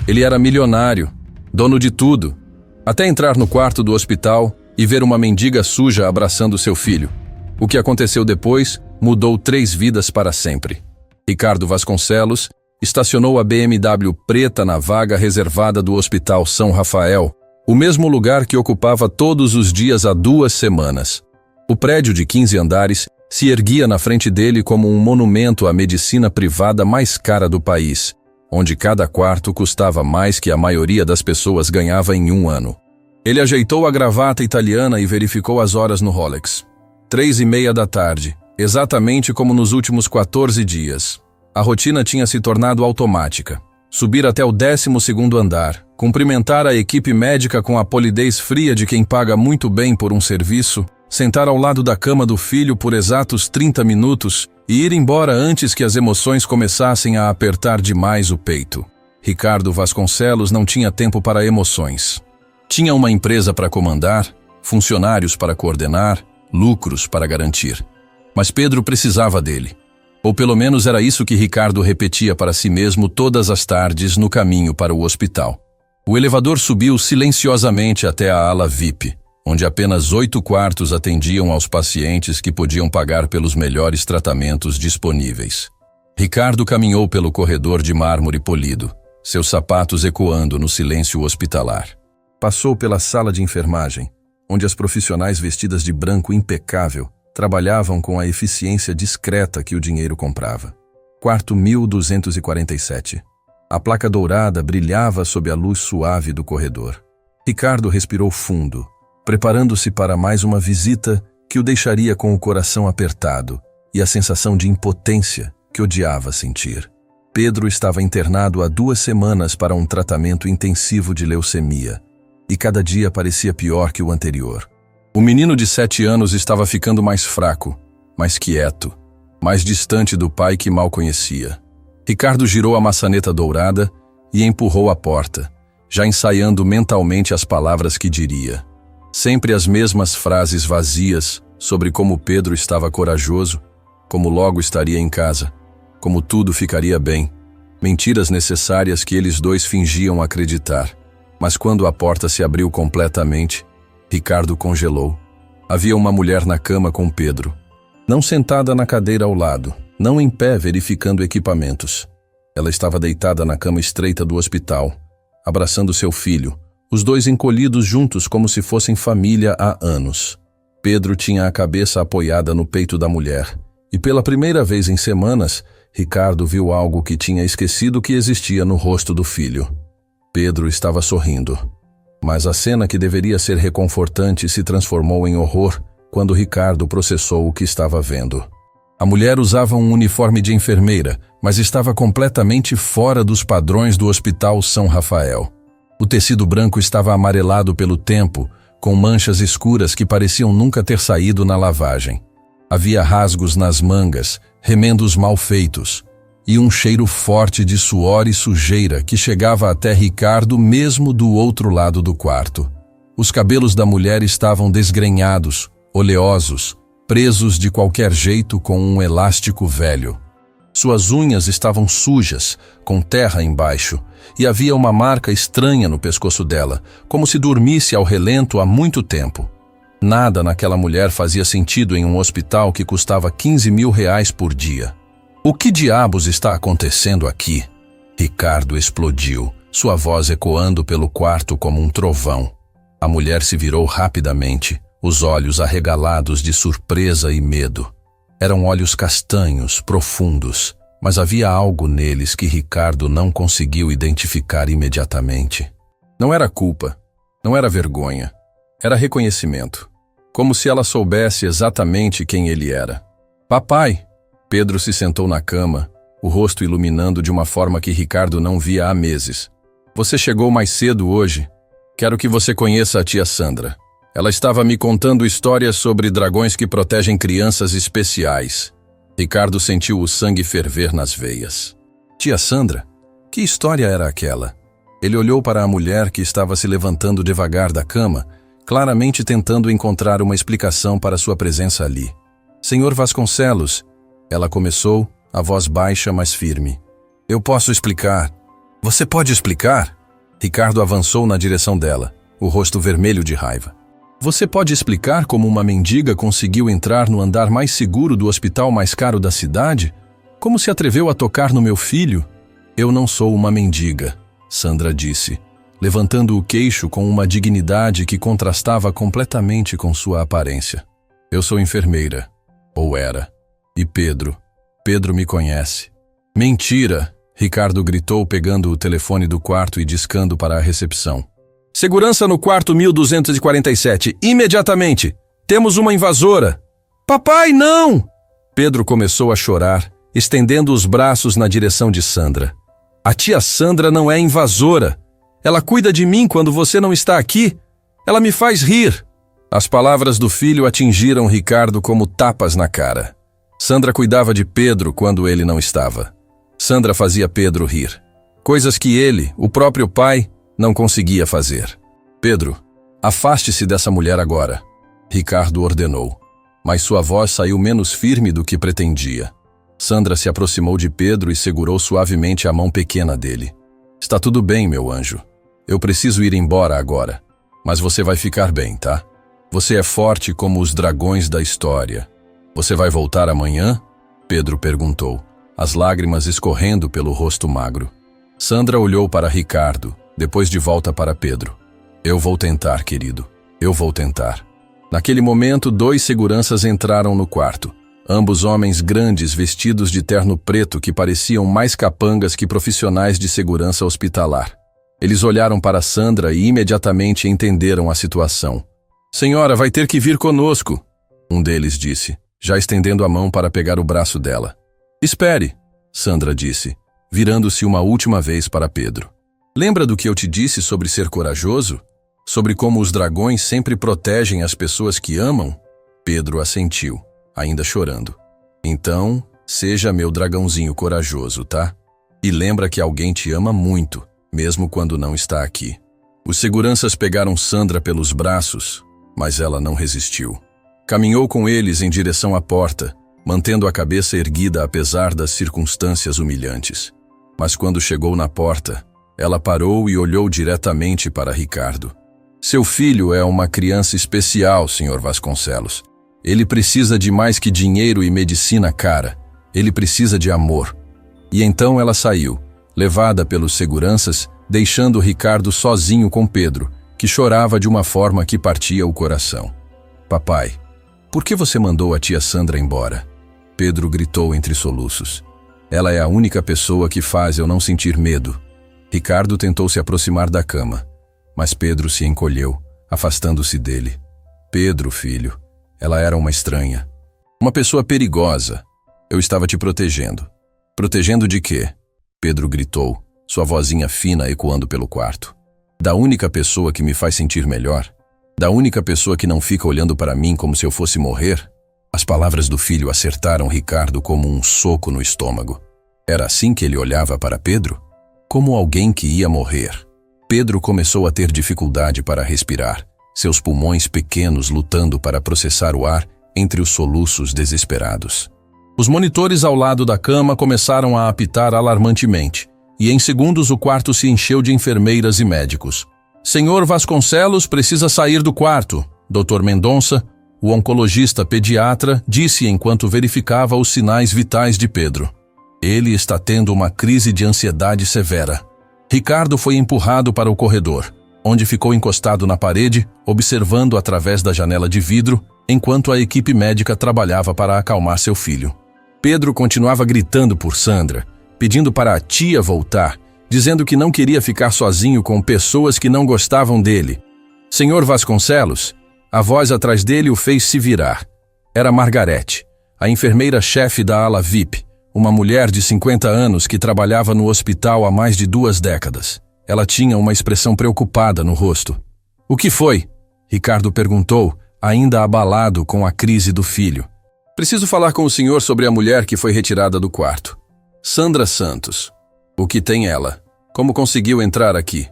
Ele era milionário, dono de tudo, até entrar no quarto do hospital e ver uma mendiga suja abraçando seu filho. O que aconteceu depois mudou 3 vidas para sempre. Ricardo Vasconcelos estacionou a BMW preta na vaga reservada do Hospital São Rafael, o mesmo lugar que ocupava todos os dias há 2 semanas. O prédio de 15 andares se erguia na frente dele como um monumento à medicina privada mais cara do país, onde cada quarto custava mais que a maioria das pessoas ganhava em 1 ano. Ele ajeitou a gravata italiana e verificou as horas no Rolex. 3:30 da tarde, exatamente como nos últimos 14 dias. A rotina tinha se tornado automática. Subir até o 12º andar, cumprimentar a equipe médica com a polidez fria de quem paga muito bem por um serviço, sentar ao lado da cama do filho por exatos 30 minutos e ir embora antes que as emoções começassem a apertar demais o peito. Ricardo Vasconcelos não tinha tempo para emoções. Tinha uma empresa para comandar, funcionários para coordenar, lucros para garantir. Mas Pedro precisava dele. Ou pelo menos era isso que Ricardo repetia para si mesmo todas as tardes no caminho para o hospital. O elevador subiu silenciosamente até a ala VIP, onde apenas 8 quartos atendiam aos pacientes que podiam pagar pelos melhores tratamentos disponíveis. Ricardo caminhou pelo corredor de mármore polido, seus sapatos ecoando no silêncio hospitalar. Passou pela sala de enfermagem, onde as profissionais vestidas de branco impecável trabalhavam com a eficiência discreta que o dinheiro comprava. Quarto 1247. A placa dourada brilhava sob a luz suave do corredor. Ricardo respirou fundo, preparando-se para mais uma visita que o deixaria com o coração apertado e a sensação de impotência que odiava sentir. Pedro estava internado há 2 semanas para um tratamento intensivo de leucemia, e cada dia parecia pior que o anterior. O menino de 7 anos estava ficando mais fraco, mais quieto, mais distante do pai que mal conhecia. Ricardo girou a maçaneta dourada e empurrou a porta, já ensaiando mentalmente as palavras que diria. Sempre as mesmas frases vazias sobre como Pedro estava corajoso, como logo estaria em casa, como tudo ficaria bem. Mentiras necessárias que eles dois fingiam acreditar. Mas quando a porta se abriu completamente, Ricardo congelou. Havia uma mulher na cama com Pedro. Não sentada na cadeira ao lado, não em pé verificando equipamentos. Ela estava deitada na cama estreita do hospital, abraçando seu filho, os dois encolhidos juntos como se fossem família há anos. Pedro tinha a cabeça apoiada no peito da mulher, e pela primeira vez em semanas, Ricardo viu algo que tinha esquecido que existia no rosto do filho. Pedro estava sorrindo. Mas a cena que deveria ser reconfortante se transformou em horror quando Ricardo processou o que estava vendo. A mulher usava um uniforme de enfermeira, mas estava completamente fora dos padrões do Hospital São Rafael. O tecido branco estava amarelado pelo tempo, com manchas escuras que pareciam nunca ter saído na lavagem. Havia rasgos nas mangas, remendos mal feitos, e um cheiro forte de suor e sujeira que chegava até Ricardo mesmo do outro lado do quarto. Os cabelos da mulher estavam desgrenhados, oleosos, presos de qualquer jeito com um elástico velho. Suas unhas estavam sujas, com terra embaixo, e havia uma marca estranha no pescoço dela, como se dormisse ao relento há muito tempo. Nada naquela mulher fazia sentido em um hospital que custava R$15.000 por dia. O que diabos está acontecendo aqui? Ricardo explodiu, sua voz ecoando pelo quarto como um trovão. A mulher se virou rapidamente, os olhos arregalados de surpresa e medo. Eram olhos castanhos, profundos, mas havia algo neles que Ricardo não conseguiu identificar imediatamente. Não era culpa, não era vergonha, era reconhecimento. Como se ela soubesse exatamente quem ele era. Papai! Pedro se sentou na cama, o rosto iluminando de uma forma que Ricardo não via há meses. Você chegou mais cedo hoje. Quero que você conheça a tia Sandra. Ela estava me contando histórias sobre dragões que protegem crianças especiais. Ricardo sentiu o sangue ferver nas veias. Tia Sandra? Que história era aquela? Ele olhou para a mulher que estava se levantando devagar da cama, claramente tentando encontrar uma explicação para sua presença ali. Senhor Vasconcelos, ela começou, a voz baixa, mas firme. Eu posso explicar. Você pode explicar? Ricardo avançou na direção dela, o rosto vermelho de raiva. Você pode explicar como uma mendiga conseguiu entrar no andar mais seguro do hospital mais caro da cidade? Como se atreveu a tocar no meu filho? Eu não sou uma mendiga, Sandra disse, levantando o queixo com uma dignidade que contrastava completamente com sua aparência. Eu sou enfermeira, ou era. E Pedro me conhece. Mentira! Ricardo gritou pegando o telefone do quarto e discando para a recepção. Segurança no quarto 1247, imediatamente! Temos uma invasora! Papai, não! Pedro começou a chorar, estendendo os braços na direção de Sandra. A tia Sandra não é invasora. Ela cuida de mim quando você não está aqui. Ela me faz rir. As palavras do filho atingiram Ricardo como tapas na cara. Sandra cuidava de Pedro quando ele não estava. Sandra fazia Pedro rir. Coisas que ele, o próprio pai, não conseguia fazer. Pedro, afaste-se dessa mulher agora, Ricardo ordenou. Mas sua voz saiu menos firme do que pretendia. Sandra se aproximou de Pedro e segurou suavemente a mão pequena dele. Está tudo bem, meu anjo. Eu preciso ir embora agora. Mas você vai ficar bem, tá? Você é forte como os dragões da história. Você vai voltar amanhã? Pedro perguntou, as lágrimas escorrendo pelo rosto magro. Sandra olhou para Ricardo, depois de volta para Pedro. Eu vou tentar, querido. Eu vou tentar. Naquele momento, 2 seguranças entraram no quarto. Ambos homens grandes vestidos de terno preto que pareciam mais capangas que profissionais de segurança hospitalar. Eles olharam para Sandra e imediatamente entenderam a situação. Senhora, vai ter que vir conosco, um deles disse, já estendendo a mão para pegar o braço dela. Espere, Sandra disse, virando-se uma última vez para Pedro. Lembra do que eu te disse sobre ser corajoso? Sobre como os dragões sempre protegem as pessoas que amam? Pedro assentiu, ainda chorando. Então, seja meu dragãozinho corajoso, tá? E lembra que alguém te ama muito, mesmo quando não está aqui. Os seguranças pegaram Sandra pelos braços, mas ela não resistiu. Caminhou com eles em direção à porta, mantendo a cabeça erguida apesar das circunstâncias humilhantes. Mas quando chegou na porta, ela parou e olhou diretamente para Ricardo. Seu filho é uma criança especial, Sr. Vasconcelos. Ele precisa de mais que dinheiro e medicina cara. Ele precisa de amor. E então ela saiu, levada pelos seguranças, deixando Ricardo sozinho com Pedro, que chorava de uma forma que partia o coração. Papai, por que você mandou a tia Sandra embora? Pedro gritou entre soluços. Ela é a única pessoa que faz eu não sentir medo. Ricardo tentou se aproximar da cama, mas Pedro se encolheu, afastando-se dele. Pedro, filho, ela era uma estranha. Uma pessoa perigosa. Eu estava te protegendo. Protegendo de quê? Pedro gritou, sua vozinha fina ecoando pelo quarto. Da única pessoa que me faz sentir melhor? Da única pessoa que não fica olhando para mim como se eu fosse morrer? As palavras do filho acertaram Ricardo como um soco no estômago. Era assim que ele olhava para Pedro? Como alguém que ia morrer. Pedro começou a ter dificuldade para respirar, seus pulmões pequenos lutando para processar o ar entre os soluços desesperados. Os monitores ao lado da cama começaram a apitar alarmantemente, e em segundos o quarto se encheu de enfermeiras e médicos. Senhor Vasconcelos precisa sair do quarto, Dr. Mendonça, o oncologista pediatra, disse enquanto verificava os sinais vitais de Pedro. Ele está tendo uma crise de ansiedade severa. Ricardo foi empurrado para o corredor, onde ficou encostado na parede, observando através da janela de vidro, enquanto a equipe médica trabalhava para acalmar seu filho. Pedro continuava gritando por Sandra, pedindo para a tia voltar, dizendo que não queria ficar sozinho com pessoas que não gostavam dele. Senhor Vasconcelos, a voz atrás dele o fez se virar. Era Margarete, a enfermeira-chefe da ala VIP, uma mulher de 50 anos que trabalhava no hospital há mais de 2 décadas. Ela tinha uma expressão preocupada no rosto. O que foi? Ricardo perguntou, ainda abalado com a crise do filho. Preciso falar com o senhor sobre a mulher que foi retirada do quarto. Sandra Santos. O que tem ela? Como conseguiu entrar aqui?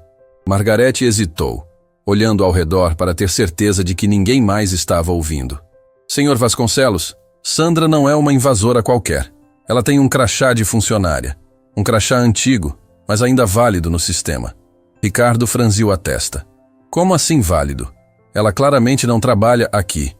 Margarete hesitou, olhando ao redor para ter certeza de que ninguém mais estava ouvindo. Senhor Vasconcelos, Sandra não é uma invasora qualquer. Ela tem um crachá de funcionária. Um crachá antigo, mas ainda válido no sistema. Ricardo franziu a testa. Como assim válido? Ela claramente não trabalha aqui.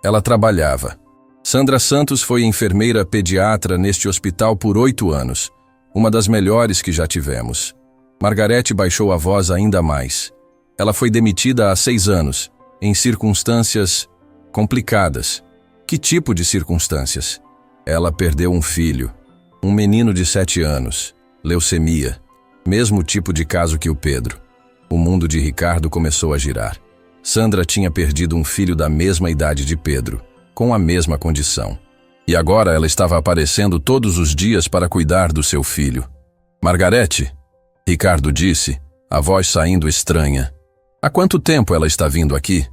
Ela trabalhava. Sandra Santos foi enfermeira pediatra neste hospital por 8 anos, uma das melhores que já tivemos. Margarete baixou a voz ainda mais. Ela foi demitida há 6 anos, em circunstâncias complicadas. Que tipo de circunstâncias? Ela perdeu um filho, um menino de 7 anos, leucemia, mesmo tipo de caso que o Pedro. O mundo de Ricardo começou a girar. Sandra tinha perdido um filho da mesma idade de Pedro, com a mesma condição. E agora ela estava aparecendo todos os dias para cuidar do seu filho. Margarete, Ricardo disse, a voz saindo estranha. Há quanto tempo ela está vindo aqui?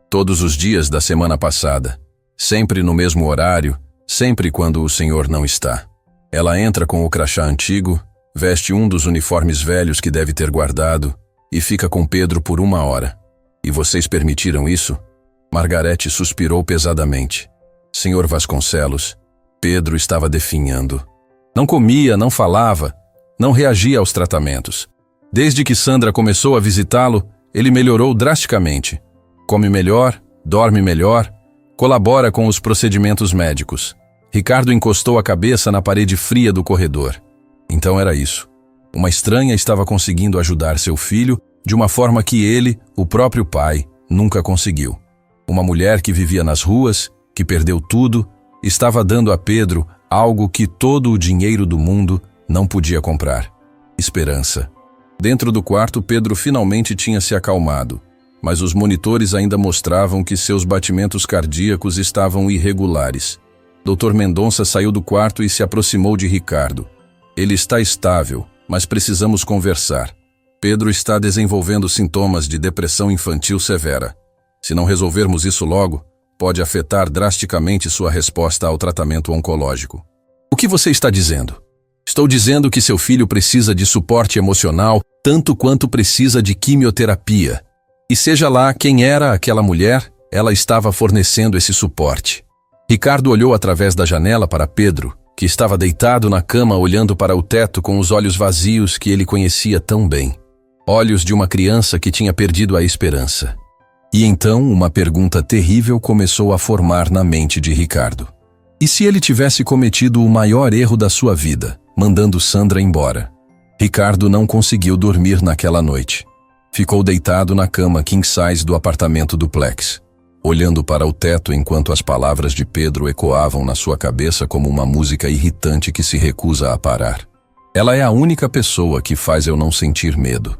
Todos os dias da semana passada. Sempre no mesmo horário, sempre quando o senhor não está. Ela entra com o crachá antigo, veste um dos uniformes velhos que deve ter guardado e fica com Pedro por 1 hora. E vocês permitiram isso? Margarete suspirou pesadamente. Senhor Vasconcelos, Pedro estava definhando. Não comia, não falava, não reagia aos tratamentos. Desde que Sandra começou a visitá-lo, ele melhorou drasticamente. Come melhor, dorme melhor, colabora com os procedimentos médicos. Ricardo encostou a cabeça na parede fria do corredor. Então era isso. Uma estranha estava conseguindo ajudar seu filho de uma forma que ele, o próprio pai, nunca conseguiu. Uma mulher que vivia nas ruas, que perdeu tudo, estava dando a Pedro algo que todo o dinheiro do mundo não podia comprar: esperança. Dentro do quarto, Pedro finalmente tinha se acalmado, mas os monitores ainda mostravam que seus batimentos cardíacos estavam irregulares. Dr. Mendonça saiu do quarto e se aproximou de Ricardo. Ele está estável, mas precisamos conversar. Pedro está desenvolvendo sintomas de depressão infantil severa. Se não resolvermos isso logo, pode afetar drasticamente sua resposta ao tratamento oncológico. O que você está dizendo? Estou dizendo que seu filho precisa de suporte emocional tanto quanto precisa de quimioterapia. E seja lá quem era aquela mulher, ela estava fornecendo esse suporte. Ricardo olhou através da janela para Pedro, que estava deitado na cama olhando para o teto com os olhos vazios que ele conhecia tão bem. Olhos de uma criança que tinha perdido a esperança. E então uma pergunta terrível começou a formar na mente de Ricardo. E se ele tivesse cometido o maior erro da sua vida, mandando Sandra embora? Ricardo não conseguiu dormir naquela noite. Ficou deitado na cama king size do apartamento duplex, olhando para o teto enquanto as palavras de Pedro ecoavam na sua cabeça como uma música irritante que se recusa a parar. Ela é a única pessoa que faz eu não sentir medo.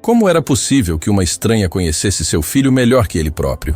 Como era possível que uma estranha conhecesse seu filho melhor que ele próprio?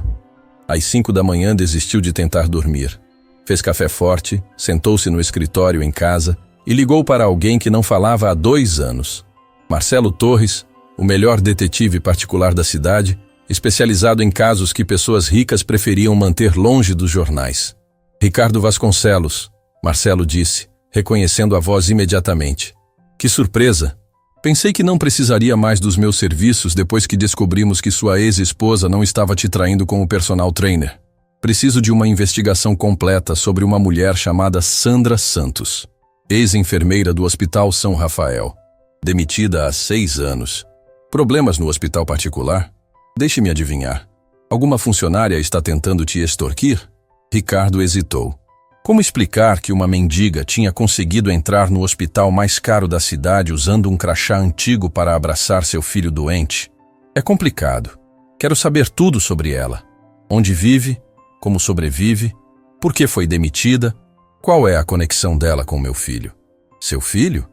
Às 5 da manhã desistiu de tentar dormir. Fez café forte, sentou-se no escritório em casa e ligou para alguém que não falava há 2 anos. Marcelo Torres, o melhor detetive particular da cidade, especializado em casos que pessoas ricas preferiam manter longe dos jornais. Ricardo Vasconcelos, Marcelo disse, reconhecendo a voz imediatamente. Que surpresa! Pensei que não precisaria mais dos meus serviços depois que descobrimos que sua ex-esposa não estava te traindo com o personal trainer. Preciso de uma investigação completa sobre uma mulher chamada Sandra Santos, ex-enfermeira do Hospital São Rafael, demitida há 6 anos. Problemas no hospital particular? Deixe-me adivinhar. Alguma funcionária está tentando te extorquir? Ricardo hesitou. Como explicar que uma mendiga tinha conseguido entrar no hospital mais caro da cidade usando um crachá antigo para abraçar seu filho doente? É complicado. Quero saber tudo sobre ela. Onde vive? Como sobrevive? Por que foi demitida? Qual é a conexão dela com meu filho? Seu filho?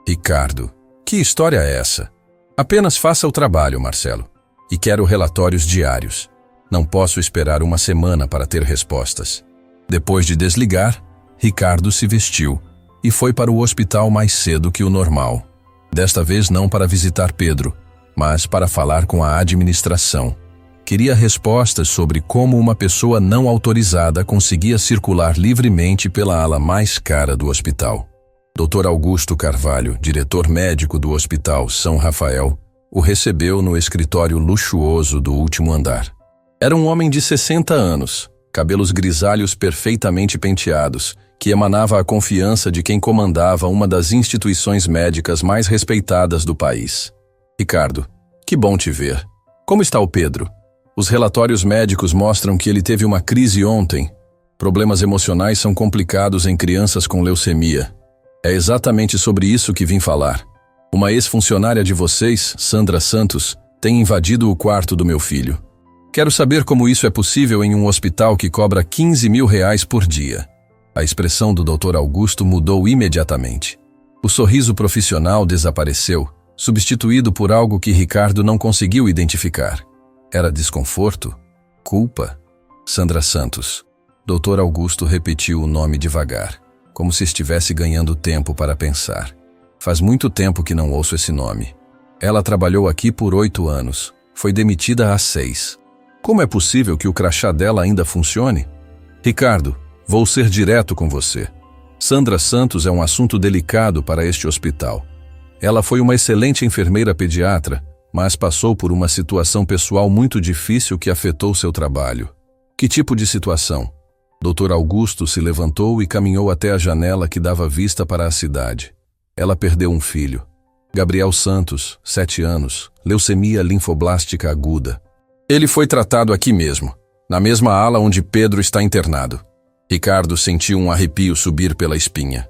Ricardo, que história é essa? Apenas faça o trabalho, Marcelo. E quero relatórios diários. Não posso esperar 1 semana para ter respostas. Depois de desligar, Ricardo se vestiu e foi para o hospital mais cedo que o normal. Desta vez não para visitar Pedro, mas para falar com a administração. Queria respostas sobre como uma pessoa não autorizada conseguia circular livremente pela ala mais cara do hospital. Dr. Augusto Carvalho, diretor médico do Hospital São Rafael, o recebeu no escritório luxuoso do último andar. Era um homem de 60 anos, cabelos grisalhos perfeitamente penteados, que emanava a confiança de quem comandava uma das instituições médicas mais respeitadas do país. Ricardo, que bom te ver. Como está o Pedro? Os relatórios médicos mostram que ele teve uma crise ontem. Problemas emocionais são complicados em crianças com leucemia. É exatamente sobre isso que vim falar. Uma ex-funcionária de vocês, Sandra Santos, tem invadido o quarto do meu filho. Quero saber como isso é possível em um hospital que cobra R$15 mil por dia. A expressão do Dr. Augusto mudou imediatamente. O sorriso profissional desapareceu, substituído por algo que Ricardo não conseguiu identificar. Era desconforto? Culpa? Sandra Santos. Dr. Augusto repetiu o nome devagar, como se estivesse ganhando tempo para pensar. Faz muito tempo que não ouço esse nome. Ela trabalhou aqui por 8 anos. Foi demitida há 6. Como é possível que o crachá dela ainda funcione? Ricardo, vou ser direto com você. Sandra Santos é um assunto delicado para este hospital. Ela foi uma excelente enfermeira pediatra, mas passou por uma situação pessoal muito difícil que afetou seu trabalho. Que tipo de situação? Dr. Augusto se levantou e caminhou até a janela que dava vista para a cidade. Ela perdeu um filho. Gabriel Santos, 7 anos, leucemia linfoblástica aguda. Ele foi tratado aqui mesmo, na mesma ala onde Pedro está internado. Ricardo sentiu um arrepio subir pela espinha.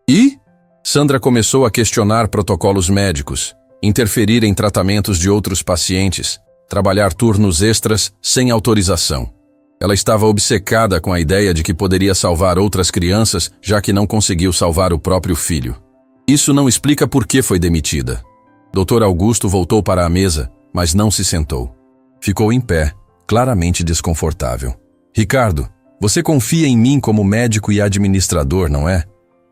E? Sandra começou a questionar protocolos médicos, interferir em tratamentos de outros pacientes, trabalhar turnos extras sem autorização. Ela estava obcecada com a ideia de que poderia salvar outras crianças, já que não conseguiu salvar o próprio filho. Isso não explica por que foi demitida. Dr. Augusto voltou para a mesa, mas não se sentou. Ficou em pé, claramente desconfortável. Ricardo, você confia em mim como médico e administrador, não é?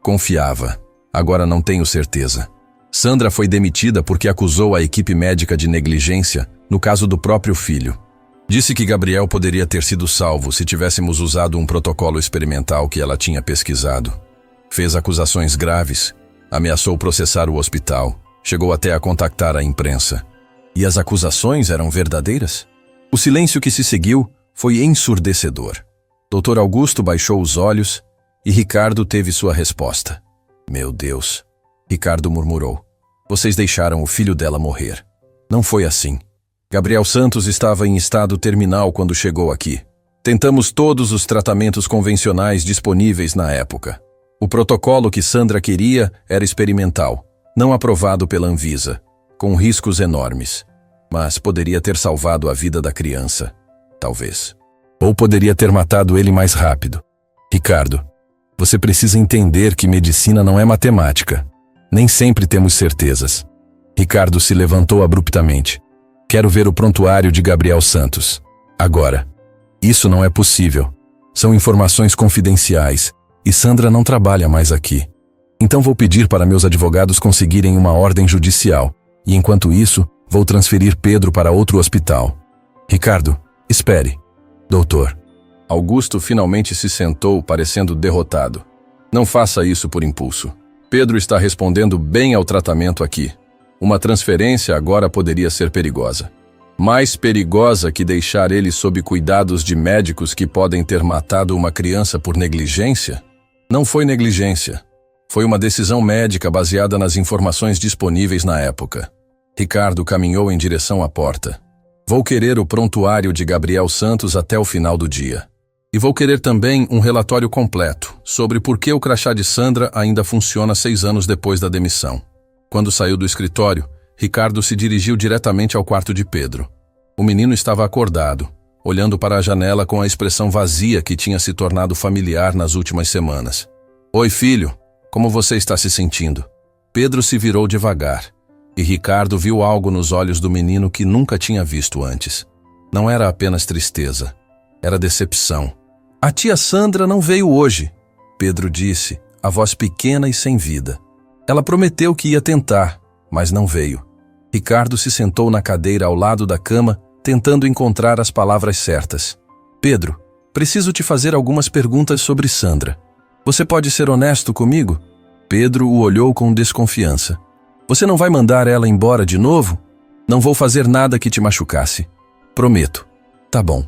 Confiava. Agora não tenho certeza. Sandra foi demitida porque acusou a equipe médica de negligência no caso do próprio filho. Disse que Gabriel poderia ter sido salvo se tivéssemos usado um protocolo experimental que ela tinha pesquisado. Fez acusações graves, ameaçou processar o hospital, chegou até a contactar a imprensa. E as acusações eram verdadeiras? O silêncio que se seguiu foi ensurdecedor. Dr. Augusto baixou os olhos e Ricardo teve sua resposta. Meu Deus, Ricardo murmurou. Vocês deixaram o filho dela morrer. Não foi assim. Gabriel Santos estava em estado terminal quando chegou aqui. Tentamos todos os tratamentos convencionais disponíveis na época. O protocolo que Sandra queria era experimental, não aprovado pela Anvisa, com riscos enormes. Mas poderia ter salvado a vida da criança. Talvez. Ou poderia ter matado ele mais rápido. Ricardo, você precisa entender que medicina não é matemática. Nem sempre temos certezas. Ricardo se levantou abruptamente. Quero ver o prontuário de Gabriel Santos. Agora. Isso não é possível. São informações confidenciais e Sandra não trabalha mais aqui. Então vou pedir para meus advogados conseguirem uma ordem judicial e, enquanto isso, vou transferir Pedro para outro hospital. Ricardo, espere. Doutor. Augusto finalmente se sentou, parecendo derrotado. Não faça isso por impulso. Pedro está respondendo bem ao tratamento aqui. Uma transferência agora poderia ser perigosa. Mais perigosa que deixar ele sob cuidados de médicos que podem ter matado uma criança por negligência? Não foi negligência. Foi uma decisão médica baseada nas informações disponíveis na época. Ricardo caminhou em direção à porta. Vou querer o prontuário de Gabriel Santos até o final do dia. E vou querer também um relatório completo sobre por que o crachá de Sandra ainda funciona 6 anos depois da demissão. Quando saiu do escritório, Ricardo se dirigiu diretamente ao quarto de Pedro. O menino estava acordado, olhando para a janela com a expressão vazia que tinha se tornado familiar nas últimas semanas. Oi, filho, como você está se sentindo? Pedro se virou devagar, e Ricardo viu algo nos olhos do menino que nunca tinha visto antes. Não era apenas tristeza, era decepção. A tia Sandra não veio hoje, Pedro disse, a voz pequena e sem vida. Ela prometeu que ia tentar, mas não veio. Ricardo se sentou na cadeira ao lado da cama, tentando encontrar as palavras certas. Pedro, preciso te fazer algumas perguntas sobre Sandra. Você pode ser honesto comigo? Pedro o olhou com desconfiança. Você não vai mandar ela embora de novo? Não vou fazer nada que te machucasse. Prometo. Tá bom.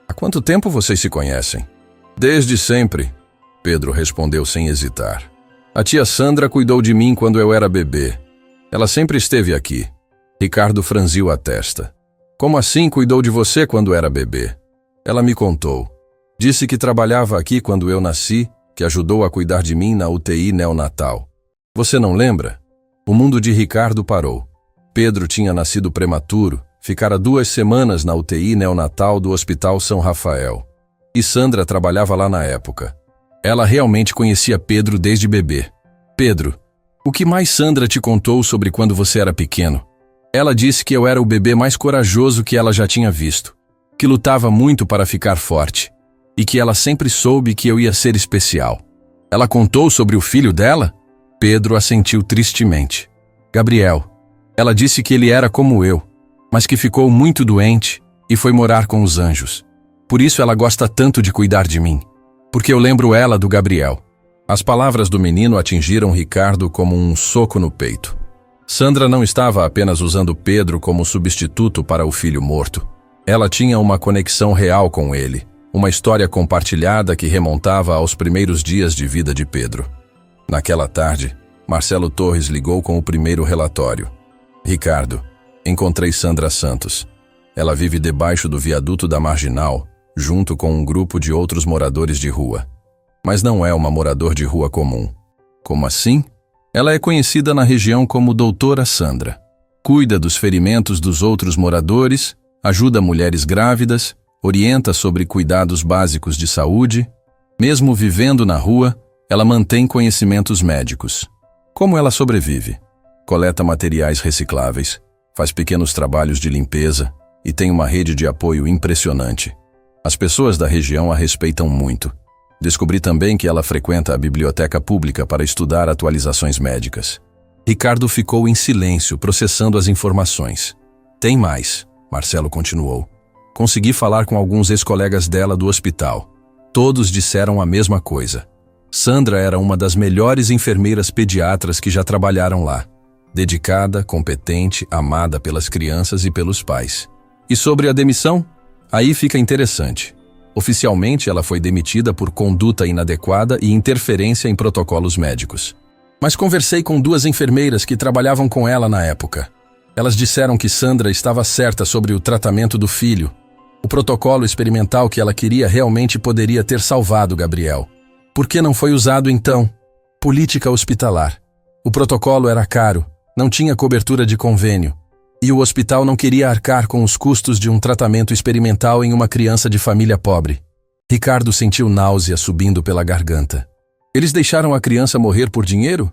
Há quanto tempo vocês se conhecem? Desde sempre, Pedro respondeu sem hesitar. A tia Sandra cuidou de mim quando eu era bebê. Ela sempre esteve aqui. Ricardo franziu a testa. Como assim cuidou de você quando era bebê? Ela me contou. Disse que trabalhava aqui quando eu nasci, que ajudou a cuidar de mim na UTI neonatal. Você não lembra? O mundo de Ricardo parou. Pedro tinha nascido prematuro, ficara 2 semanas na UTI neonatal do Hospital São Rafael. E Sandra trabalhava lá na época. Ela realmente conhecia Pedro desde bebê. Pedro, o que mais Sandra te contou sobre quando você era pequeno? Ela disse que eu era o bebê mais corajoso que ela já tinha visto, que lutava muito para ficar forte, e que ela sempre soube que eu ia ser especial. Ela contou sobre o filho dela? Pedro assentiu tristemente. Gabriel. Ela disse que ele era como eu, mas que ficou muito doente e foi morar com os anjos. Por isso ela gosta tanto de cuidar de mim, porque eu lembro ela do Gabriel. As palavras do menino atingiram Ricardo como um soco no peito. Sandra não estava apenas usando Pedro como substituto para o filho morto. Ela tinha uma conexão real com ele, uma história compartilhada que remontava aos primeiros dias de vida de Pedro. Naquela tarde, Marcelo Torres ligou com o primeiro relatório. Ricardo, encontrei Sandra Santos. Ela vive debaixo do viaduto da Marginal, junto com um grupo de outros moradores de rua. Mas não é uma morador de rua comum. Como assim? Ela é conhecida na região como Doutora Sandra. Cuida dos ferimentos dos outros moradores, ajuda mulheres grávidas, orienta sobre cuidados básicos de saúde. Mesmo vivendo na rua, ela mantém conhecimentos médicos. Como ela sobrevive? Coleta materiais recicláveis, faz pequenos trabalhos de limpeza e tem uma rede de apoio impressionante. As pessoas da região a respeitam muito. Descobri também que ela frequenta a biblioteca pública para estudar atualizações médicas. Ricardo ficou em silêncio, processando as informações. Tem mais, Marcelo continuou. Consegui falar com alguns ex-colegas dela do hospital. Todos disseram a mesma coisa. Sandra era uma das melhores enfermeiras pediatras que já trabalharam lá. Dedicada, competente, amada pelas crianças e pelos pais. E sobre a demissão? Aí fica interessante. Oficialmente, ela foi demitida por conduta inadequada e interferência em protocolos médicos. Mas conversei com 2 enfermeiras que trabalhavam com ela na época. Elas disseram que Sandra estava certa sobre o tratamento do filho. O protocolo experimental que ela queria realmente poderia ter salvado Gabriel. Por que não foi usado então? Política hospitalar. O protocolo era caro, não tinha cobertura de convênio. E o hospital não queria arcar com os custos de um tratamento experimental em uma criança de família pobre. Ricardo sentiu náusea subindo pela garganta. Eles deixaram a criança morrer por dinheiro?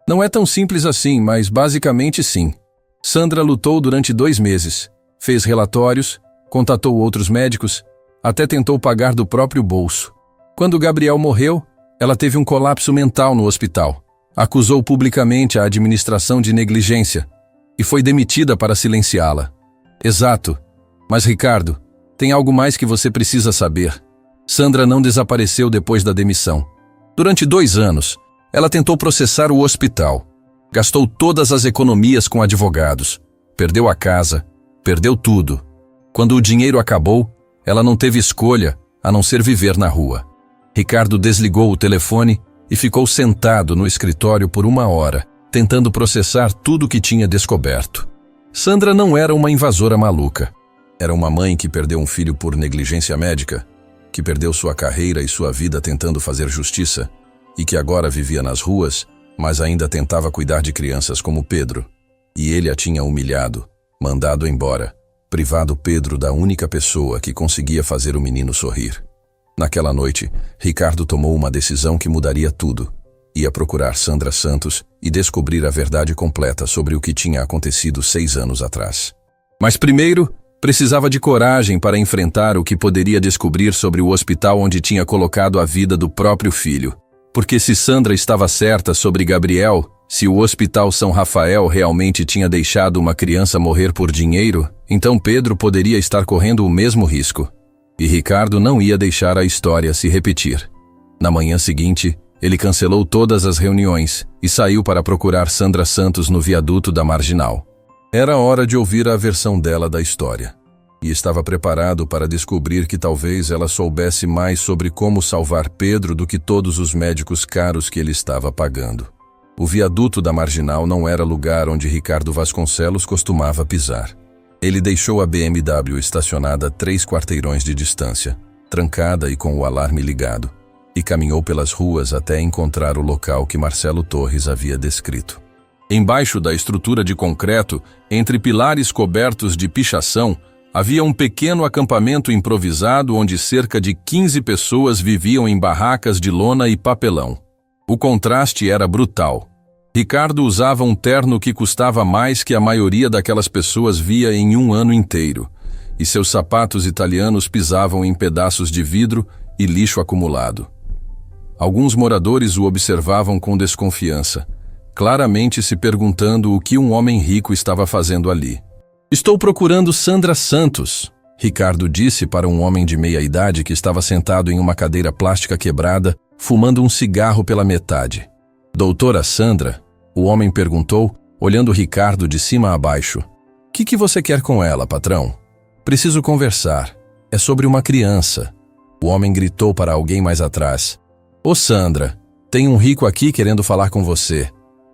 Não é tão simples assim, mas basicamente sim. Sandra lutou durante 2 meses, fez relatórios, contatou outros médicos, até tentou pagar do próprio bolso. Quando Gabriel morreu, ela teve um colapso mental no hospital. Acusou publicamente a administração de negligência e foi demitida para silenciá-la. Exato. Mas, Ricardo, tem algo mais que você precisa saber. Sandra não desapareceu depois da demissão. Durante 2 anos, ela tentou processar o hospital. Gastou todas as economias com advogados. Perdeu a casa, perdeu tudo. Quando o dinheiro acabou, ela não teve escolha a não ser viver na rua. Ricardo desligou o telefone e ficou sentado no escritório por 1 hora, tentando processar tudo o que tinha descoberto. Sandra não era uma invasora maluca. Era uma mãe que perdeu um filho por negligência médica, que perdeu sua carreira e sua vida tentando fazer justiça, e que agora vivia nas ruas, mas ainda tentava cuidar de crianças como Pedro. E ele a tinha humilhado, mandado embora, privado Pedro da única pessoa que conseguia fazer o menino sorrir. Naquela noite, Ricardo tomou uma decisão que mudaria tudo. Ia procurar Sandra Santos e descobrir a verdade completa sobre o que tinha acontecido 6 anos atrás. Mas primeiro, precisava de coragem para enfrentar o que poderia descobrir sobre o hospital onde tinha colocado a vida do próprio filho. Porque se Sandra estava certa sobre Gabriel, se o Hospital São Rafael realmente tinha deixado uma criança morrer por dinheiro, então Pedro poderia estar correndo o mesmo risco. E Ricardo não ia deixar a história se repetir. Na manhã seguinte, ele cancelou todas as reuniões e saiu para procurar Sandra Santos no viaduto da Marginal. Era hora de ouvir a versão dela da história. e estava preparado para descobrir que talvez ela soubesse mais sobre como salvar Pedro do que todos os médicos caros que ele estava pagando. O viaduto da Marginal não era lugar onde Ricardo Vasconcelos costumava pisar. Ele deixou a BMW estacionada a 3 quarteirões de distância, trancada e com o alarme ligado, e caminhou pelas ruas até encontrar o local que Marcelo Torres havia descrito. Embaixo da estrutura de concreto, entre pilares cobertos de pichação, havia um pequeno acampamento improvisado onde cerca de 15 pessoas viviam em barracas de lona e papelão. O contraste era brutal. Ricardo usava um terno que custava mais que a maioria daquelas pessoas via em um ano inteiro, e seus sapatos italianos pisavam em pedaços de vidro e lixo acumulado. Alguns moradores o observavam com desconfiança, claramente se perguntando o que um homem rico estava fazendo ali. "Estou procurando Sandra Santos", Ricardo disse para um homem de meia-idade que estava sentado em uma cadeira plástica quebrada, fumando um cigarro pela metade. "Doutora Sandra?", o homem perguntou, olhando Ricardo de cima a baixo. Que você quer com ela, patrão?" "Preciso conversar. É sobre uma criança." O homem gritou para alguém mais atrás. "Ô Sandra, tem um rico aqui querendo falar com você."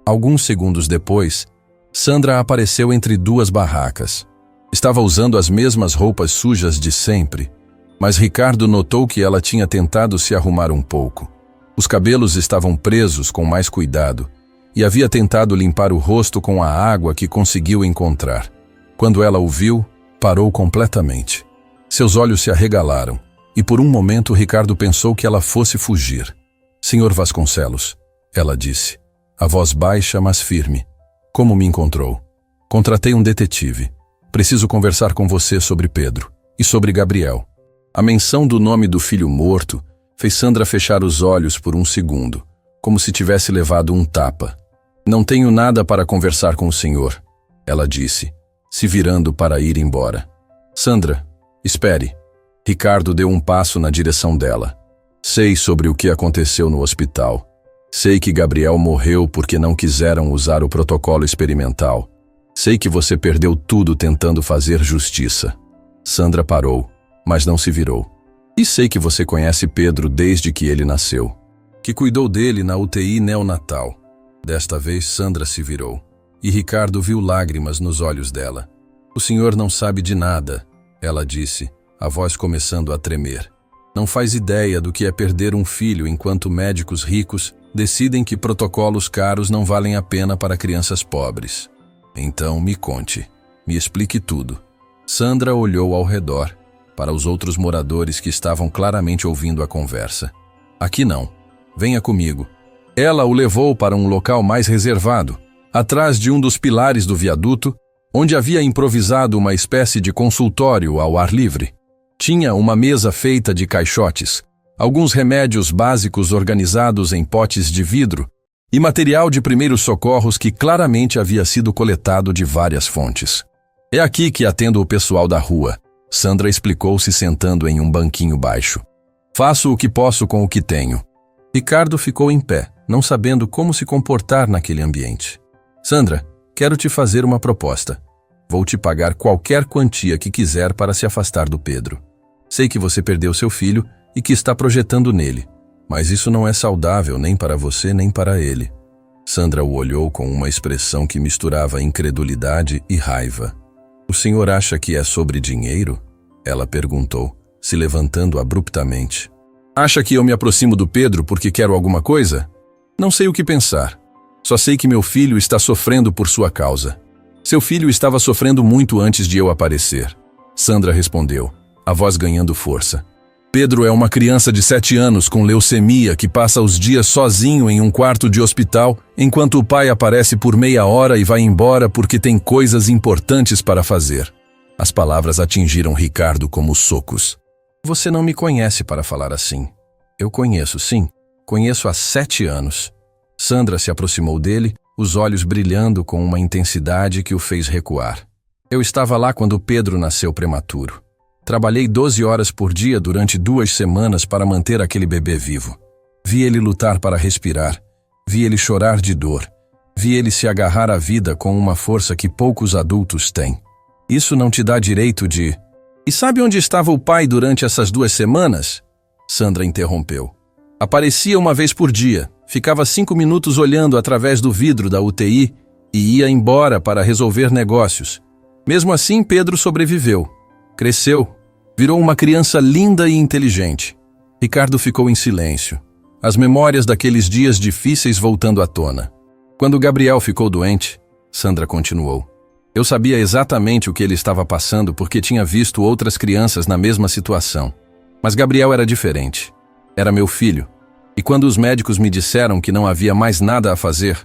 Alguns segundos depois, Sandra apareceu entre 2 barracas. Estava usando as mesmas roupas sujas de sempre, mas Ricardo notou que ela tinha tentado se arrumar um pouco. Os cabelos estavam presos com mais cuidado e havia tentado limpar o rosto com a água que conseguiu encontrar. Quando ela o viu, parou completamente. Seus olhos se arregalaram e por um momento Ricardo pensou que ela fosse fugir. "Senhor Vasconcelos", ela disse, a voz baixa mas firme. "Como me encontrou?" "Contratei um detetive. Preciso conversar com você sobre Pedro e sobre Gabriel." A menção do nome do filho morto fez Sandra fechar os olhos por um segundo, como se tivesse levado um tapa. "Não tenho nada para conversar com o senhor", ela disse, se virando para ir embora. "Sandra, espere." Ricardo deu um passo na direção dela. "Sei sobre o que aconteceu no hospital. Sei que Gabriel morreu porque não quiseram usar o protocolo experimental. Sei que você perdeu tudo tentando fazer justiça." Sandra parou, mas não se virou. "E sei que você conhece Pedro desde que ele nasceu, que cuidou dele na UTI neonatal." Desta vez Sandra se virou, e Ricardo viu lágrimas nos olhos dela. "O senhor não sabe de nada", ela disse, a voz começando a tremer. "Não faz ideia do que é perder um filho enquanto médicos ricos decidem que protocolos caros não valem a pena para crianças pobres. Então me conte, me explique tudo." Sandra olhou ao redor, para os outros moradores que estavam claramente ouvindo a conversa. "Aqui não. Venha comigo." Ela o levou para um local mais reservado, atrás de um dos pilares do viaduto, onde havia improvisado uma espécie de consultório ao ar livre. Tinha uma mesa feita de caixotes, alguns remédios básicos organizados em potes de vidro e material de primeiros socorros que claramente havia sido coletado de várias fontes. "É aqui que atendo o pessoal da rua", Sandra explicou, se sentando em um banquinho baixo. "Faço o que posso com o que tenho." Ricardo ficou em pé, não sabendo como se comportar naquele ambiente. "Sandra, quero te fazer uma proposta. Vou te pagar qualquer quantia que quiser para se afastar do Pedro. Sei que você perdeu seu filho e que está projetando nele, mas isso não é saudável nem para você nem para ele." Sandra o olhou com uma expressão que misturava incredulidade e raiva. "O senhor acha que é sobre dinheiro?" ela perguntou, se levantando abruptamente. "Acha que eu me aproximo do Pedro porque quero alguma coisa? Não sei o que pensar. Só sei que meu filho está sofrendo por sua causa. Seu filho estava sofrendo muito antes de eu aparecer." Sandra respondeu, a voz ganhando força. "Pedro é uma criança de 7 anos com leucemia que passa os dias sozinho em um quarto de hospital, enquanto o pai aparece por meia hora e vai embora porque tem coisas importantes para fazer." As palavras atingiram Ricardo como socos. "Você não me conhece para falar assim." "Eu conheço, sim. Conheço há 7 anos. Sandra se aproximou dele, os olhos brilhando com uma intensidade que o fez recuar. "Eu estava lá quando Pedro nasceu prematuro. Trabalhei 12 horas por dia durante 2 semanas para manter aquele bebê vivo. Vi ele lutar para respirar, vi ele chorar de dor, vi ele se agarrar à vida com uma força que poucos adultos têm. Isso não te dá direito de... E sabe onde estava o pai durante essas 2 semanas? Sandra interrompeu. Aparecia uma vez por dia, ficava 5 minutos olhando através do vidro da UTI e ia embora para resolver negócios. Mesmo assim, Pedro sobreviveu. Cresceu. Virou uma criança linda e inteligente. Ricardo ficou em silêncio. As memórias daqueles dias difíceis voltando à tona. Quando Gabriel ficou doente, Sandra continuou. Eu sabia exatamente o que ele estava passando porque tinha visto outras crianças na mesma situação. Mas Gabriel era diferente. Era meu filho. E quando os médicos me disseram que não havia mais nada a fazer,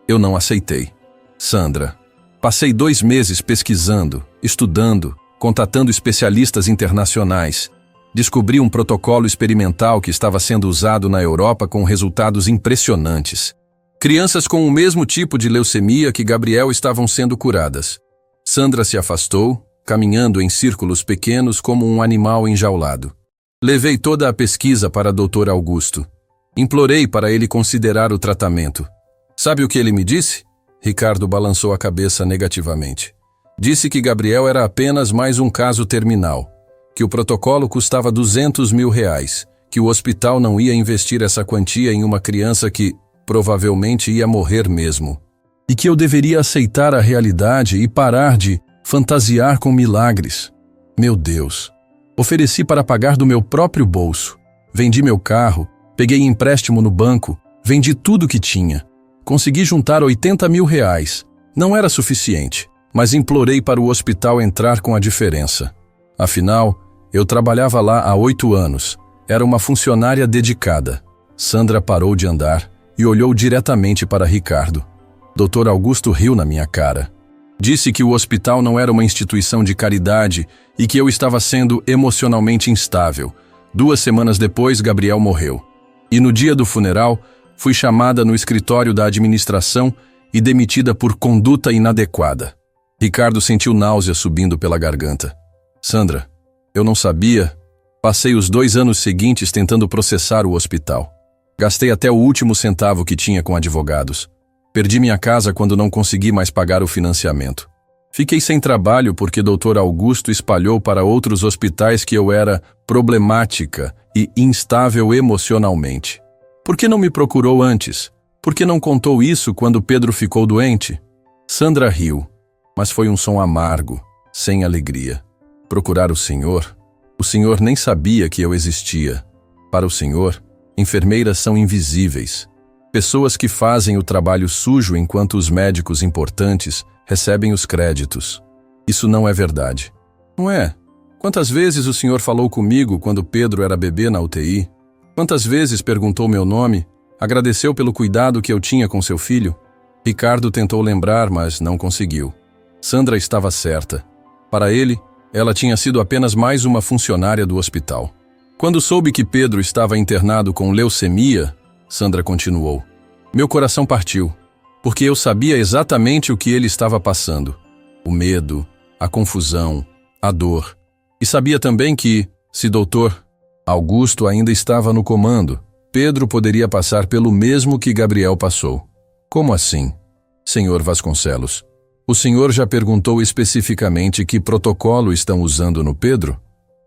eu não aceitei. Sandra, passei 2 meses pesquisando, estudando, contatando especialistas internacionais. Descobri um protocolo experimental que estava sendo usado na Europa com resultados impressionantes. Crianças com o mesmo tipo de leucemia que Gabriel estavam sendo curadas. Sandra se afastou, caminhando em círculos pequenos como um animal enjaulado. Levei toda a pesquisa para Dr. Augusto. Implorei para ele considerar o tratamento. Sabe o que ele me disse? Ricardo balançou a cabeça negativamente. Disse que Gabriel era apenas mais um caso terminal, que o protocolo custava R$200 mil, que o hospital não ia investir essa quantia em uma criança que provavelmente ia morrer mesmo, e que eu deveria aceitar a realidade e parar de fantasiar com milagres. Meu Deus! Ofereci para pagar do meu próprio bolso. Vendi meu carro, peguei empréstimo no banco, vendi tudo que tinha. Consegui juntar R$80 mil. Não era suficiente, mas implorei para o hospital entrar com a diferença. Afinal, eu trabalhava lá há 8 anos. Era uma funcionária dedicada. Sandra parou de andar e olhou diretamente para Ricardo. Dr. Augusto riu na minha cara. Disse que o hospital não era uma instituição de caridade e que eu estava sendo emocionalmente instável. 2 semanas depois, Gabriel morreu. E no dia do funeral, fui chamada no escritório da administração e demitida por conduta inadequada. Ricardo sentiu náusea subindo pela garganta. Sandra, eu não sabia. Passei os 2 anos seguintes tentando processar o hospital. Gastei até o último centavo que tinha com advogados. Perdi minha casa quando não consegui mais pagar o financiamento. Fiquei sem trabalho porque Dr. Augusto espalhou para outros hospitais que eu era problemática e instável emocionalmente. Por que não me procurou antes? Por que não contou isso quando Pedro ficou doente? Sandra riu, mas foi um som amargo, sem alegria. Procurar o senhor? O senhor nem sabia que eu existia. Para o senhor, enfermeiras são invisíveis. Pessoas que fazem o trabalho sujo enquanto os médicos importantes recebem os créditos. Isso não é verdade. Não é? Quantas vezes o senhor falou comigo quando Pedro era bebê na UTI? Quantas vezes perguntou meu nome, agradeceu pelo cuidado que eu tinha com seu filho? Ricardo tentou lembrar, mas não conseguiu. Sandra estava certa. Para ele, ela tinha sido apenas mais uma funcionária do hospital. Quando soube que Pedro estava internado com leucemia, Sandra continuou. Meu coração partiu, porque eu sabia exatamente o que ele estava passando. O medo, a confusão, a dor. E sabia também que, se Dr. Augusto ainda estava no comando, Pedro poderia passar pelo mesmo que Gabriel passou. Como assim? Senhor Vasconcelos, o senhor já perguntou especificamente que protocolo estão usando no Pedro?